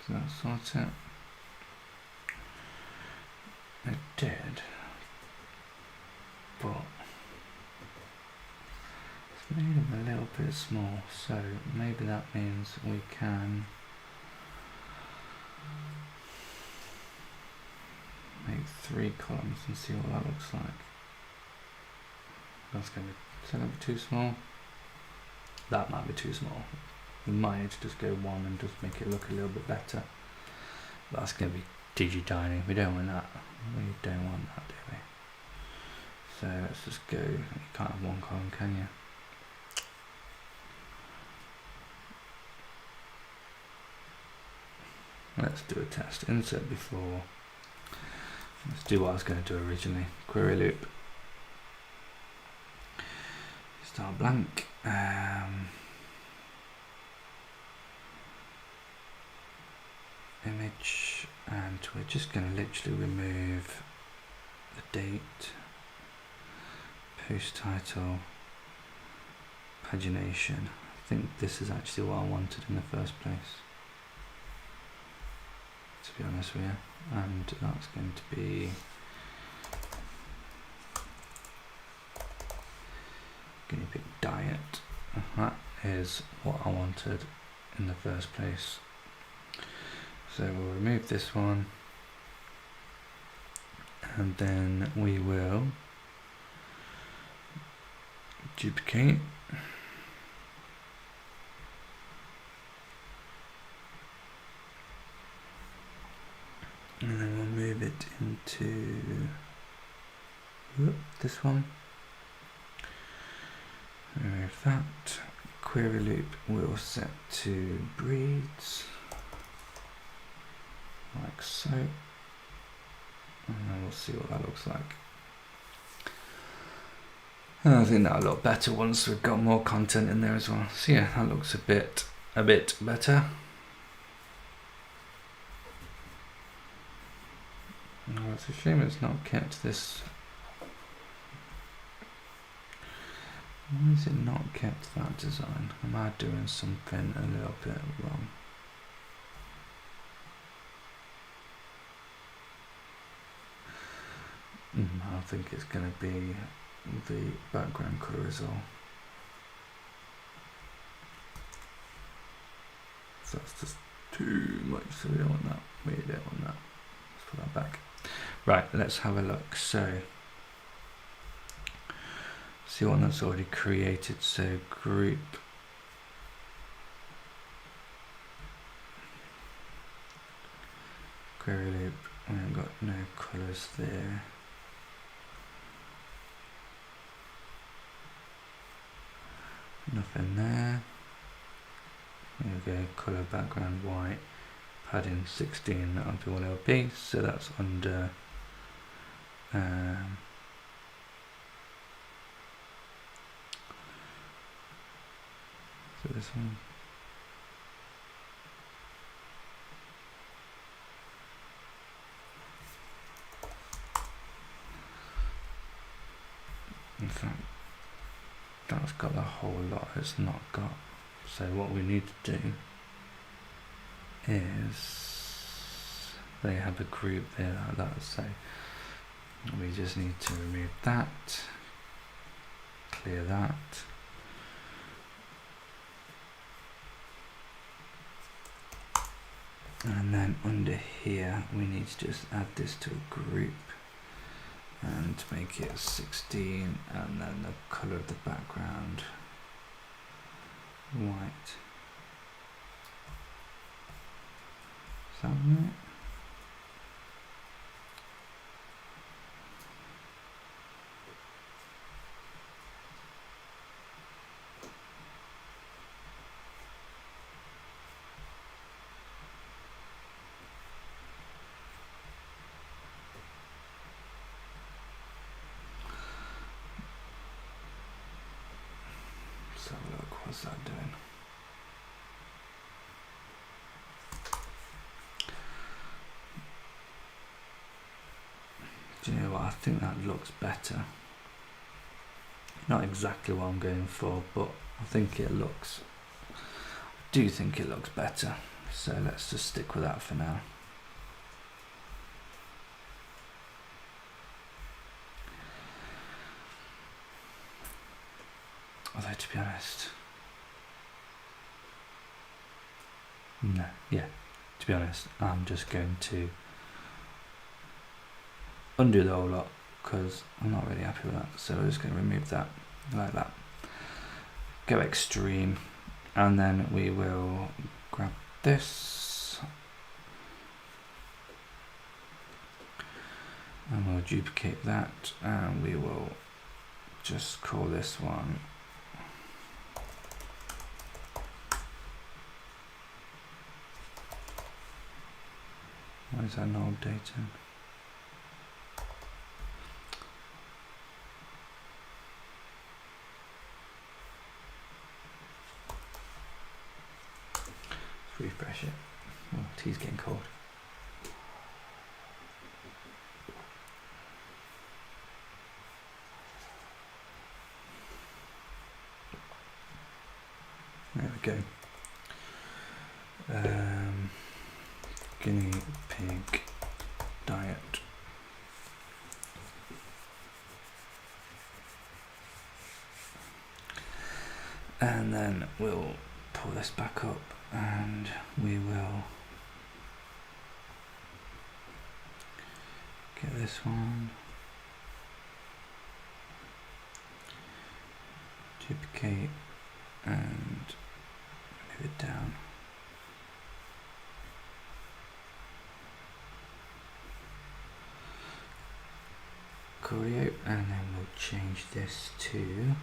Does that sort it? It did, but it's made them a little bit small, so maybe that means we can make 3 columns and see what that looks like. That's going to be, is that going to be too small? That might be too small. We might need to just go 1 and just make it look a little bit better. That's going to be digi-tiny. We don't want that. We don't want that, do we? So let's just go. You can't have 1 column, can you? Let's do a test. Insert before. Let's do what I was going to do originally. Query loop. Start blank. Image, and we're just going to literally remove the date, post title, pagination. I think this is actually what I wanted in the first place, to be honest with you, and that's going to be Guinea Pig diet. That is what I wanted in the first place. So we'll remove this one, and then we will duplicate, and then we'll move it into this one. Remove that. Query loop will set to breeds, like so, and then we'll see what that looks like. And I think that'll look better once we've got more content in there as well. So yeah, that looks a bit better. Oh, it's a shame it's not kept this. Why is it not kept that design? Am I doing something a little bit wrong? I think it's going to be the background colour is all. So that's just too much, so we don't want that. We don't want that. Let's put that back. Right, let's have a look. So, see one that's already created. So group. Query loop. We haven't got no colours there. Nothing there. There we go, colour background white, padding 16, that'll be what it'll be, so that's under so this one. In fact, that's got a whole lot it's not got. So what we need to do is they have a group there like that, so we just need to remove that, clear that, and then under here we need to just add this to a group and make it 16, and then the colour of the background white. Is that right? Let's have a look, what's that doing? Do you know what, I think that looks better. Not exactly what I'm going for, but I think it looks, I do think it looks better. So let's just stick with that for now. Although to be honest, no, yeah, to be honest, I'm just going to undo the whole lot because I'm not really happy with that. So we're just going to remove that like that. Go extreme, and then we will grab this and we'll duplicate that, and we will just call this one why is that not updating? Refresh it. Oh, tea's getting cold. There we go. Guinea pig diet. And then we'll pull this back up and we will get this one, duplicate and move it down. Choreo, and then we'll change this to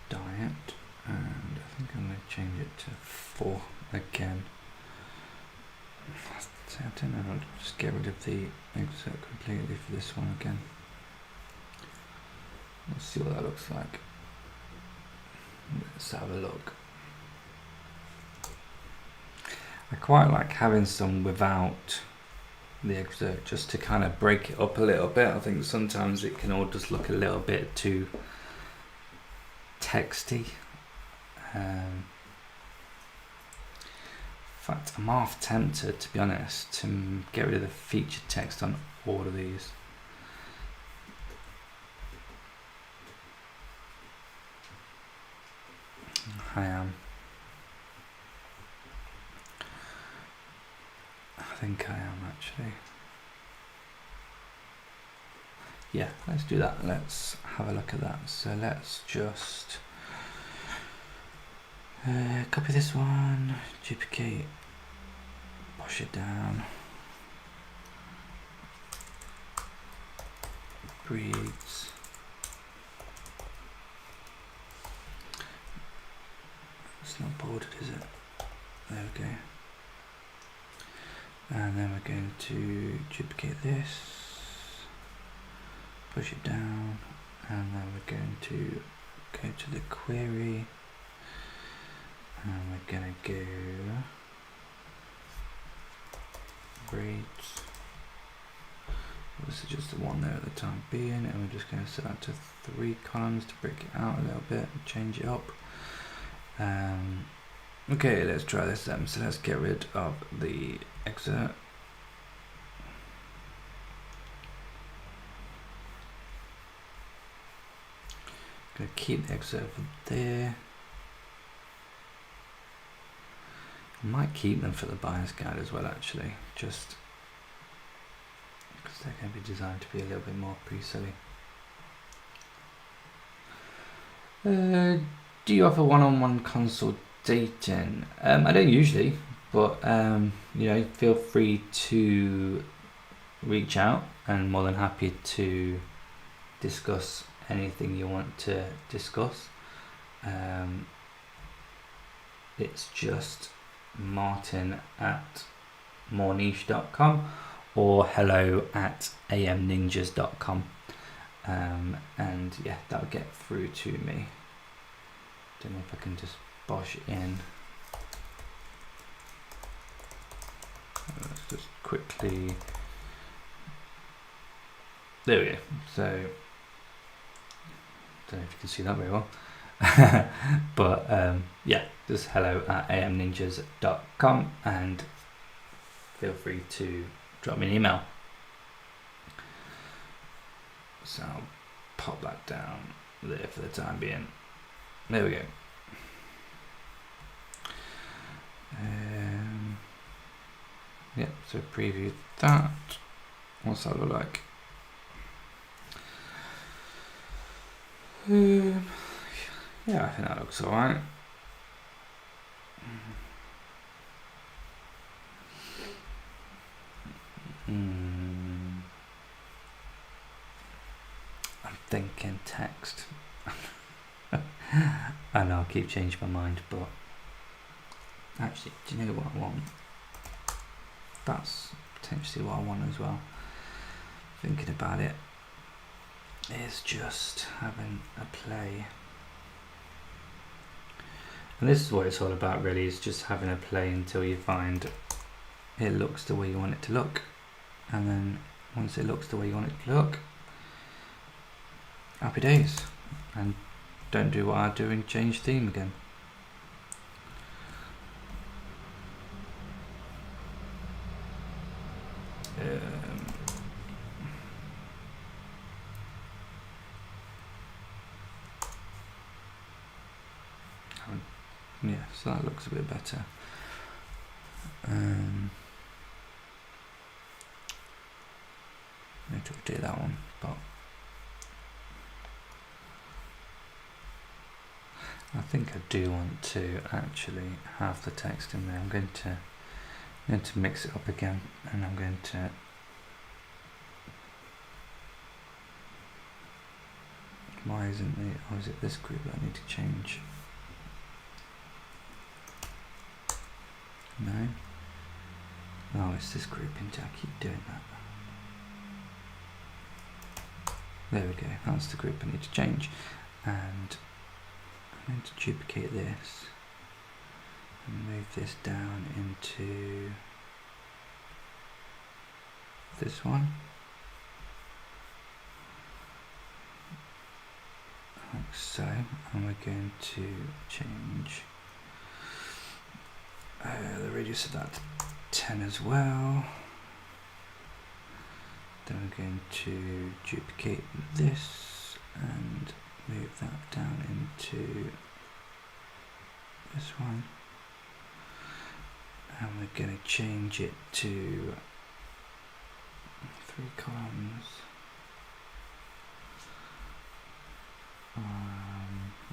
diet, and I think I'm going to change it to 4 again. I don't know, I'll just get rid of the excerpt completely for this one again. Let's see what that looks like. Let's have a look. I quite like having some without the excerpt just to kind of break it up a little bit. I think sometimes it can all just look a little bit too texty. In fact, I'm half tempted, to be honest, to get rid of the featured text on all of these. I think I am actually. Yeah, let's do that. Let's have a look at that. So let's just copy this one, duplicate, push it down, breeds. It's not bordered, is it? There we go. And then we're going to duplicate this, push it down, and then we're going to go to the query, and we're going to go breeds. This is just the one there at the time being, and we're just going to set that to 3 columns to break it out a little bit and change it up. Okay, let's try this then. So let's get rid of the excerpt. Gonna keep the excerpt there. I might keep them for the buyer's guide as well, actually, just because they're going to be designed to be a little bit more pre-silly. Do you offer one-on-one consultation? I don't usually, but you know, feel free to reach out, and more than happy to discuss anything you want to discuss. It's just martin@moreniche.com or hello@amninjas.com, and yeah, that'll get through to me. Don't know if I can just bosh in. Let's just quickly there we go. So, don't know if you can see that very well. But yeah, just hello@amninjas.com, and feel free to drop me an email. So I'll pop that down there for the time being. There we go. Yeah, so preview that. What's that look like? Yeah, I think that looks alright. I'm thinking text. I know I keep changing my mind, but actually, do you know what I want? That's potentially what I want as well. Thinking about it is just having a play. And this is what it's all about really, is just having a play until you find it looks the way you want it to look. And then once it looks the way you want it to look, happy days. And don't do what I do and change theme again. Yeah, so that looks a bit better. Need to update that one, but I think I do want to actually have the text in there. I'm going to mix it up again, and I'm going to why isn't it? Or is it this group that I need to change? No. Oh, it's this group, and I keep doing that. There we go. That's the group I need to change, and I'm going to duplicate this and move this down into this one, like so, and we're going to change the radius of that to 10 as well. Then we're going to duplicate this and move that down into this one, and we're going to change it to 3 columns.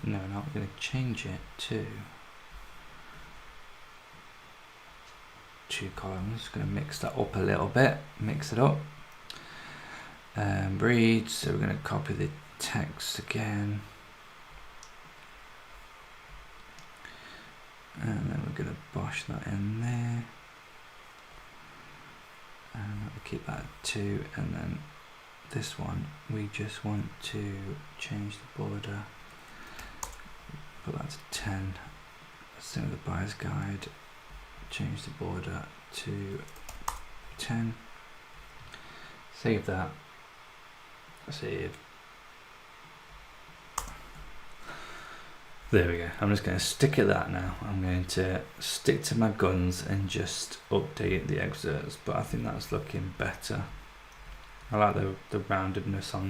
No, not going to change it to 2 columns. Going to mix that up a little bit, mix it up. Read, so we're going to copy the text again, and then we're going to bosh that in there, and we'll keep that at 2, and then this one we just want to change the border, put that to 10, same with the buyer's guide, change the border to 10, save that, save. There we go. I'm just going to stick at that now. I'm going to stick to my guns and just update the excerpts, but I think that's looking better. I like the roundedness on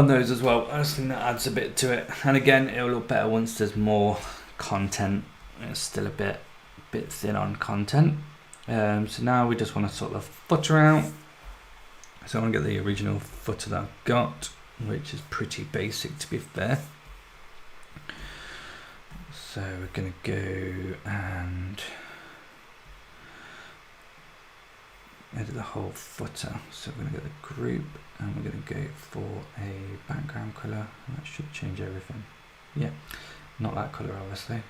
those as well. I just think that adds a bit to it, and again it'll look better once there's more content. It's still a bit thin on content, so now we just want to sort the footer out. So I want to get the original footer that I've got, which is pretty basic to be fair. So we're going to go and edit the whole footer. So we're going to get the group, and we're going to go for a background colour. That should change everything. Yeah, not that colour obviously.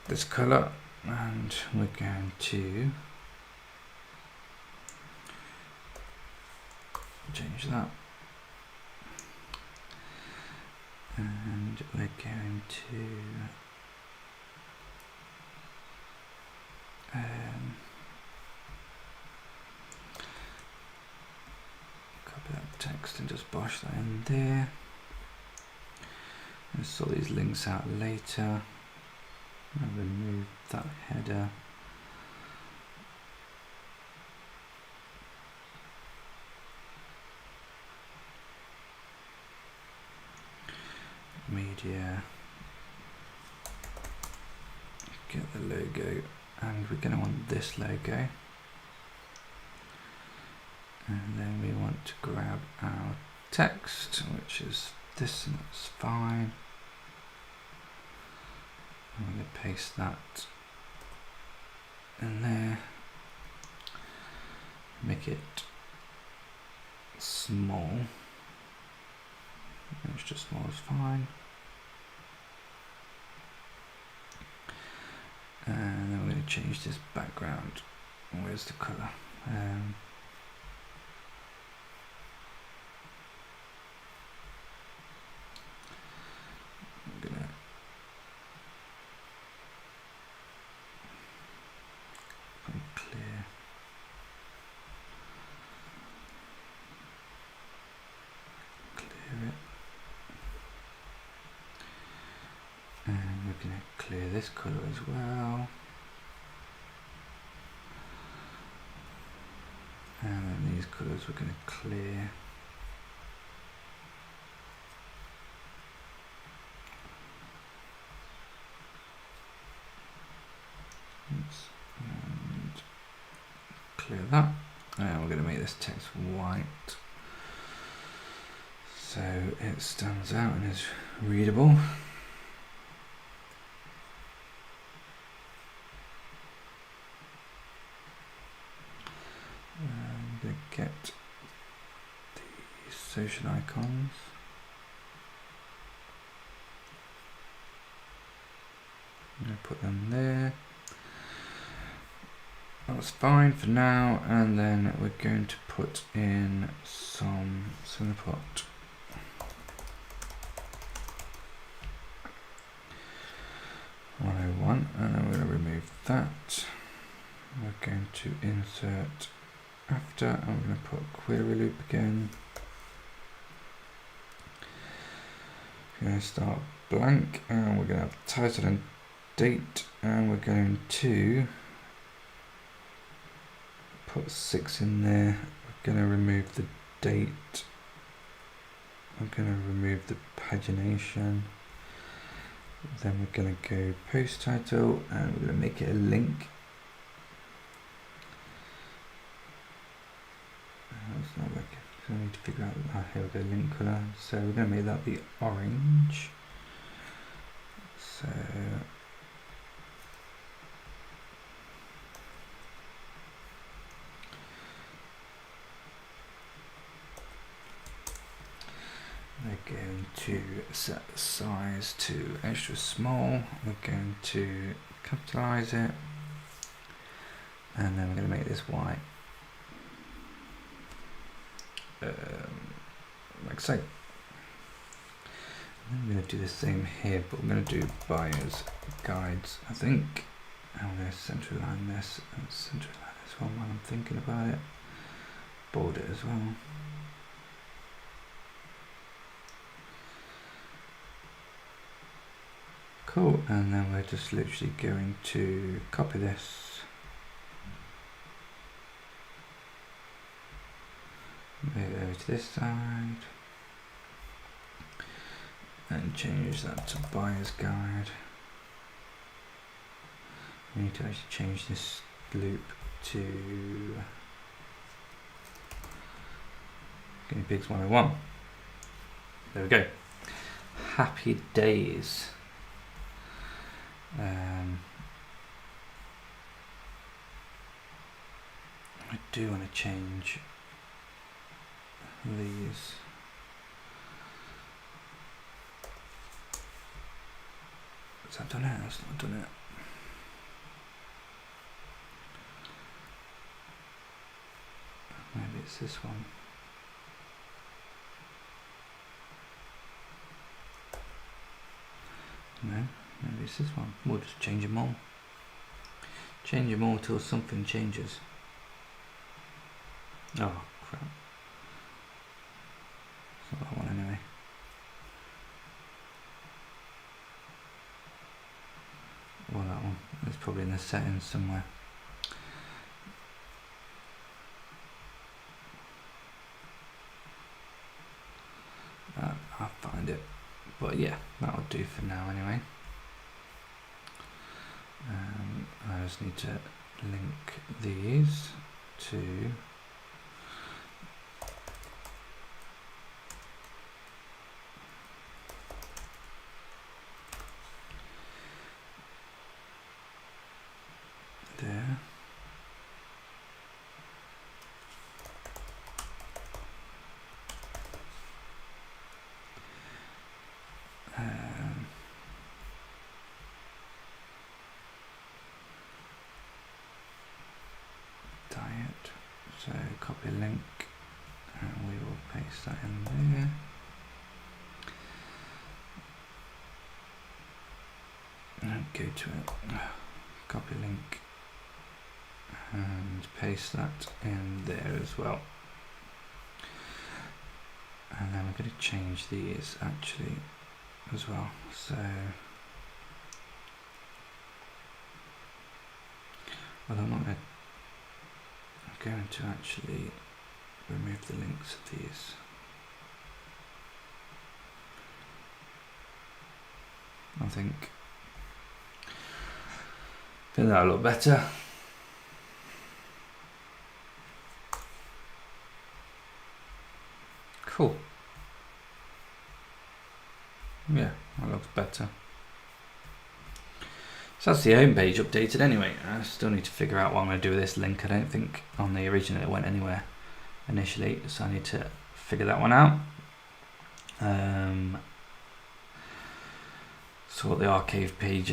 This colour, and we're going to change that, and we're going to text and just bosh that in there. And sort these links out later. And remove that header. Media. Get the logo, and we're going to want this logo. And then we want to grab our text, which is this, and that's fine. I'm going to paste that in there. Make it small. Extra small is fine. And then we're going to change this background. Where's the colour? I'm going to clear. Clear it. And we're going to clear this colour as well. And then these colours we're going to clear. And clear that. And we're going to make this text white, so it stands out and is readable. I'm going to get the social icons. I'm going to put them there. That's fine for now, and then we're going to put in some, so I'm going to put .101, and then we're going to remove that. We're going to insert after, and we're going to put query loop again. We're going to start blank, and we're going to have title and date, and we're going to put 6 in there. We're going to remove the date. I'm going to remove the pagination. Then we're going to go post title, and we're going to make it a link. That's not working, so I need to figure out, here we go, link colour. So we're going to make that the orange. So we're going to set the size to extra small. We're going to capitalize it, and then we're going to make this white, like so. And then we're going to do the same here, but we're going to do buyer's guides, I think. And we're going to centerline this and centerline this one while I'm thinking about it. Bold it as well. Cool, and then we're just literally going to copy this, move it over to this side, and change that to buyer's guide. We need to actually change this loop to Guinea Pigs 101. There we go. Happy days. I do want to change these. Has that done it? That's not done it. Maybe it's this one. No, maybe it's this one. We'll just change them all. Change them all till something changes. Oh, crap. It's probably in the settings somewhere. I'll find it, but yeah, that'll do for now anyway. I just need to link these to there. Diet. So copy link, and we will paste that in there. And go to it. Copy link and paste that in there as well. And then we're going to change these actually as well. So well, I'm going to actually remove the links of these. I think that'll look better. Cool. Yeah, that looks better. So that's the home page updated anyway. I still need to figure out what I'm going to do with this link. I don't think on the original it went anywhere initially, so I need to figure that one out. Sort the archive page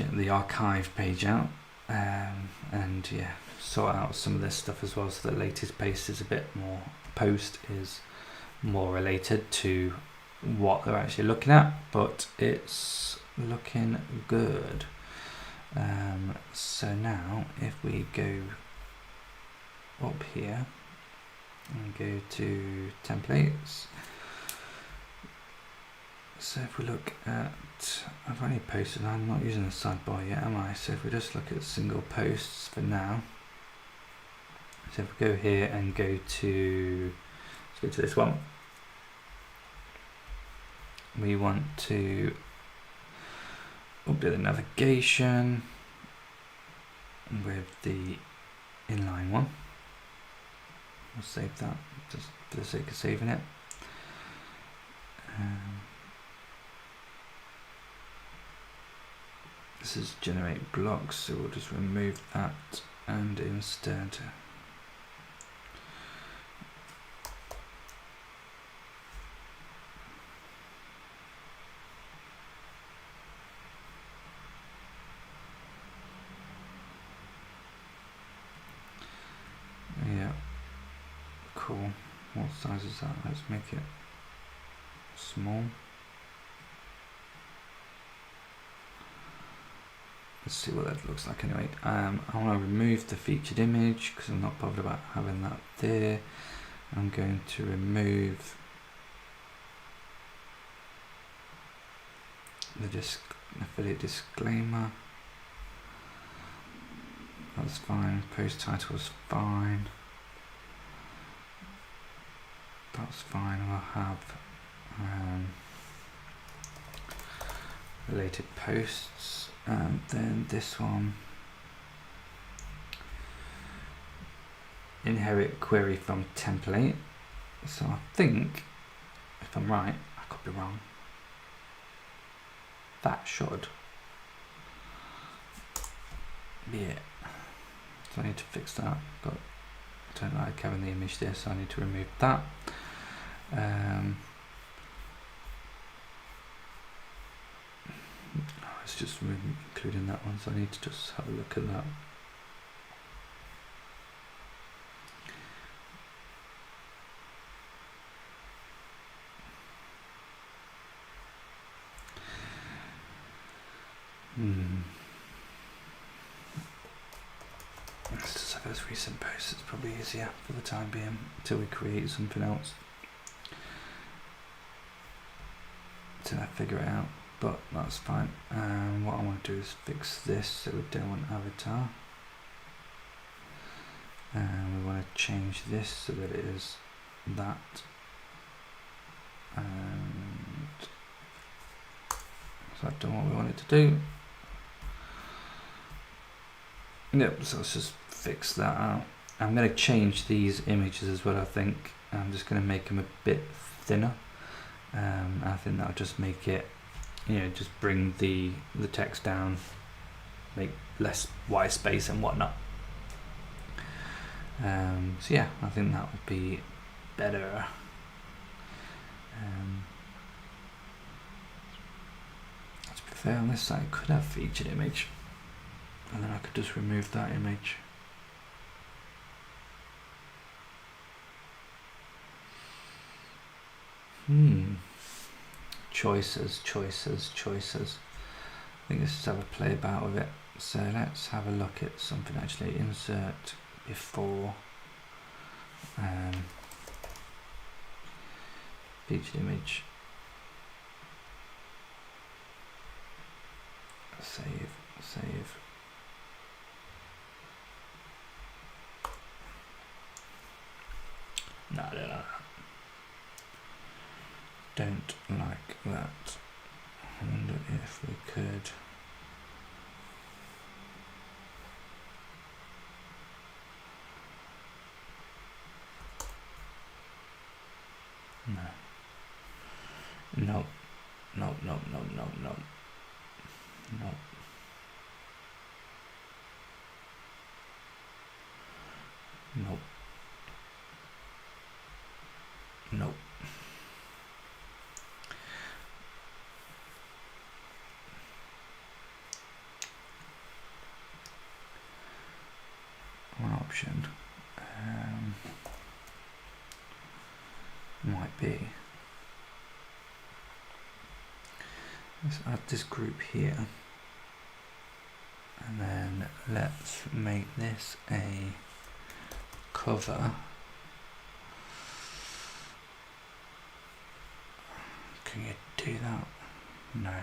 out, and yeah, sort out some of this stuff as well, so the latest post is a bit more more related to what they're actually looking at, but it's looking good. So now if we go up here and go to templates, so if we look at, I've only posted, I'm not using the sidebar yet, am I? So if we just look at single posts for now, so if we go here and go to, let's go to this one, we want to update the navigation with the inline one. We'll save that just for the sake of saving it. This is generate blocks, so we'll just remove that and instead cool. What size is that? Let's make it small. Let's see what that looks like anyway. I want to remove the featured image because I'm not bothered about having that there. I'm going to remove the affiliate disclaimer. That's fine. Post title is fine. That's fine. I'll have related posts, and then this one, inherit query from template. So I think, if I'm right, I could be wrong, that should be it. So I need to fix that, but I don't like having the image there, so I need to remove that. It's just including that one, so I need to just have a look at that. Let's just have those recent posts, it's probably easier for the time being until we create something else. Until I figure it out. but that's fine. And what I want to do is fix this, so we don't want avatar. And we want to change this so that it is that. And so I've done what we want it to do. Yep, so let's just fix that out. I'm going to change these images as well, I think. I'm just going to make them a bit thinner. I think that'll just make it, just bring the text down, make less white space and whatnot. So yeah, I think that would be better. To be fair, on this site it could have featured image, and then I could just remove that image. Choices. I think let's just have a play about with it. So let's have a look at something actually. Insert before featured image. Save. No, I don't like that. Don't like that. I wonder if we could. No. One option might be, let's add this group here, and then let's make this a cover. Can you do that? No.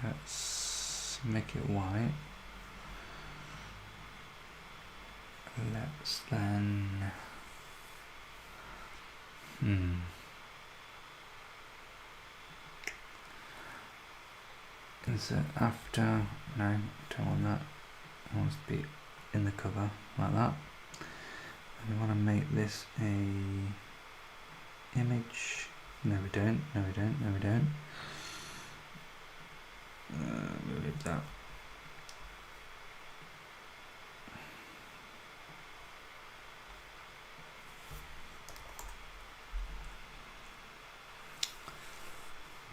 Let's make it white. Let's then is it after? No, don't want that. I want it to be in the cover like that. And we want to make this a image. No, we don't. We'll leave that.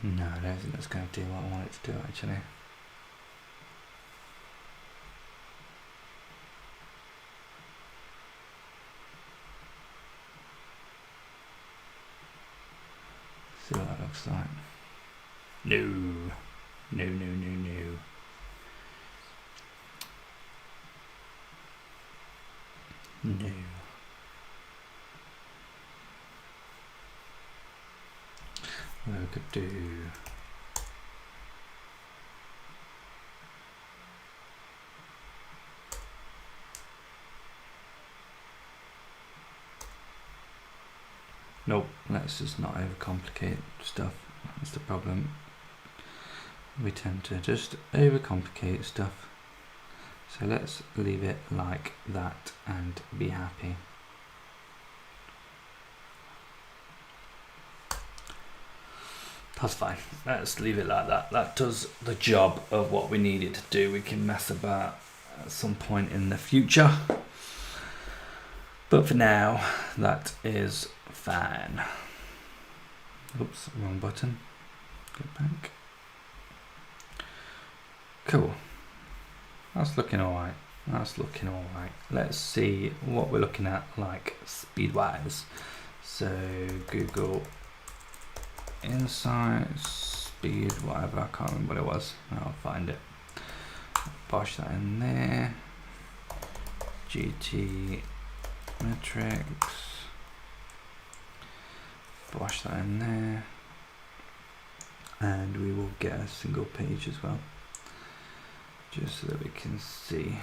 No, I don't think that's going to do what I want it to do actually. See what that looks like. No. What we could do. Nope, let's just not overcomplicate stuff. That's the problem. We tend to just overcomplicate stuff. So let's leave it like that and be happy. That's fine. Let's leave it like that. That does the job of what we need it to do. We can mess about at some point in the future. But for now, that is fine. Oops, wrong button. Go back. Cool. That's looking alright. Let's see what we're looking at, like speed-wise. So Google Insights, speed, whatever, I can't remember what it was. I'll find it. Bosh that in there. GT metrics. Bosh that in there. and we will get a single page as well, just so that we can see.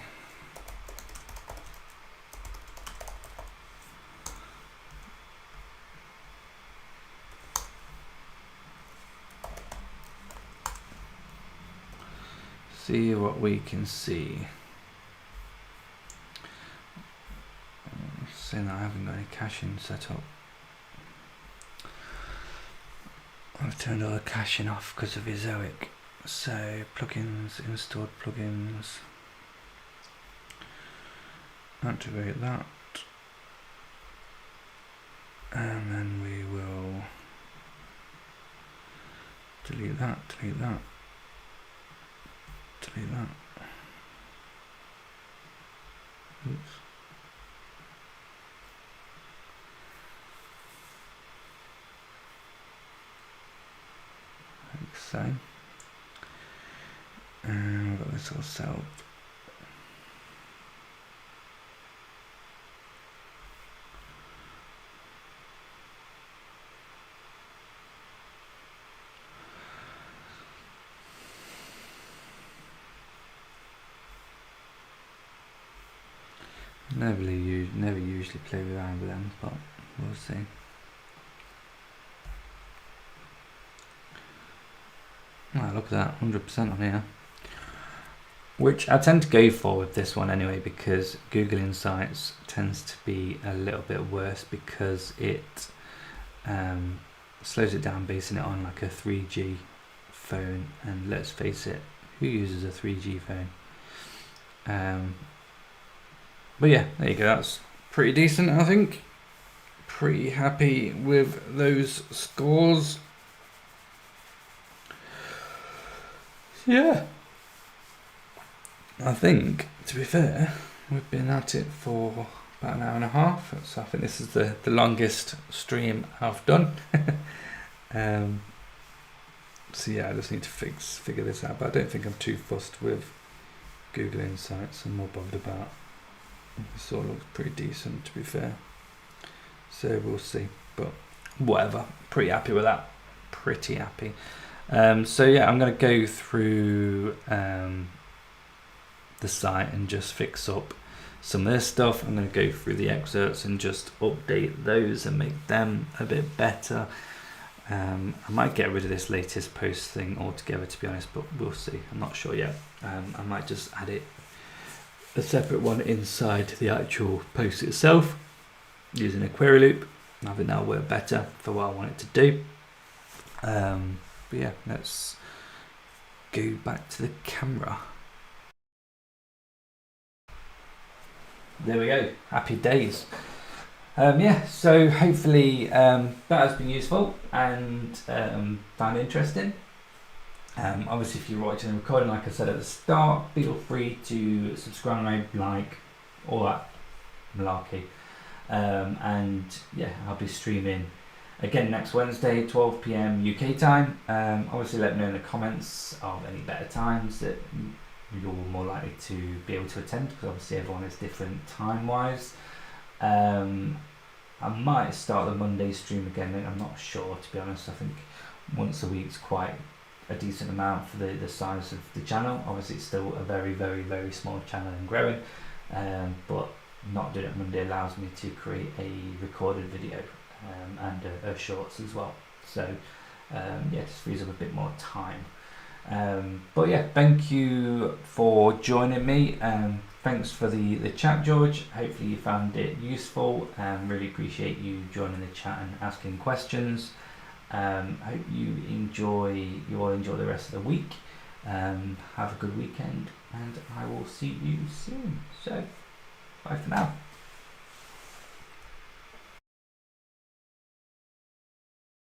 See what we can see. Saying that I haven't got any caching set up. I've turned all the caching off because of Ezoic. So plugins, installed plugins. Activate that. And then we will delete that, delete that, delete that. Oops. Like so. And we've got this all set up. Never usually play around with them, but we'll see. Oh, look at that, 100% on here. Which I tend to go for with this one anyway, because Google Insights tends to be a little bit worse because it slows it down, basing it on like a 3G phone, and let's face it, who uses a 3G phone? But yeah, there you go, that's pretty decent, I think. Pretty happy with those scores. Yeah, I think, to be fair, we've been at it for about an hour and a half, so I think this is the longest stream I've done. So yeah, I just need to figure this out, but I don't think I'm too fussed with Google Insights. I'm more bothered about this. All looks pretty decent, to be fair, so we'll see, but whatever, pretty happy with that, pretty happy. So yeah, I'm going to go through the site and just fix up some of this stuff. I'm going to go through the excerpts and just update those and make them a bit better. I might get rid of this latest post thing altogether, to be honest, but we'll see. I'm not sure yet. I might just add it a separate one inside the actual post itself using a query loop. I think that'll work better for what I want it to do. But yeah, let's go back to the camera. There we go, happy days. Yeah, so hopefully that has been useful and found interesting. Obviously, if you're watching the recording, like I said at the start, feel free to subscribe, like, all that malarkey. And yeah, I'll be streaming again next Wednesday, 12 PM UK time. Obviously, let me know in the comments of any better times that you're more likely to be able to attend, because obviously everyone is different time-wise. I might start the Monday stream again, I'm not sure, to be honest. I think once a week's quite a decent amount for the size of the channel. Obviously it's still a very, very, very small channel and growing, but not doing it Monday allows me to create a recorded video and a shorts as well. So yeah, just frees up a bit more time. But yeah, thank you for joining me. Thanks for the chat, George. Hopefully you found it useful. Really appreciate you joining the chat and asking questions. Hope you all enjoy the rest of the week. Have a good weekend, and I will see you soon. So bye for now.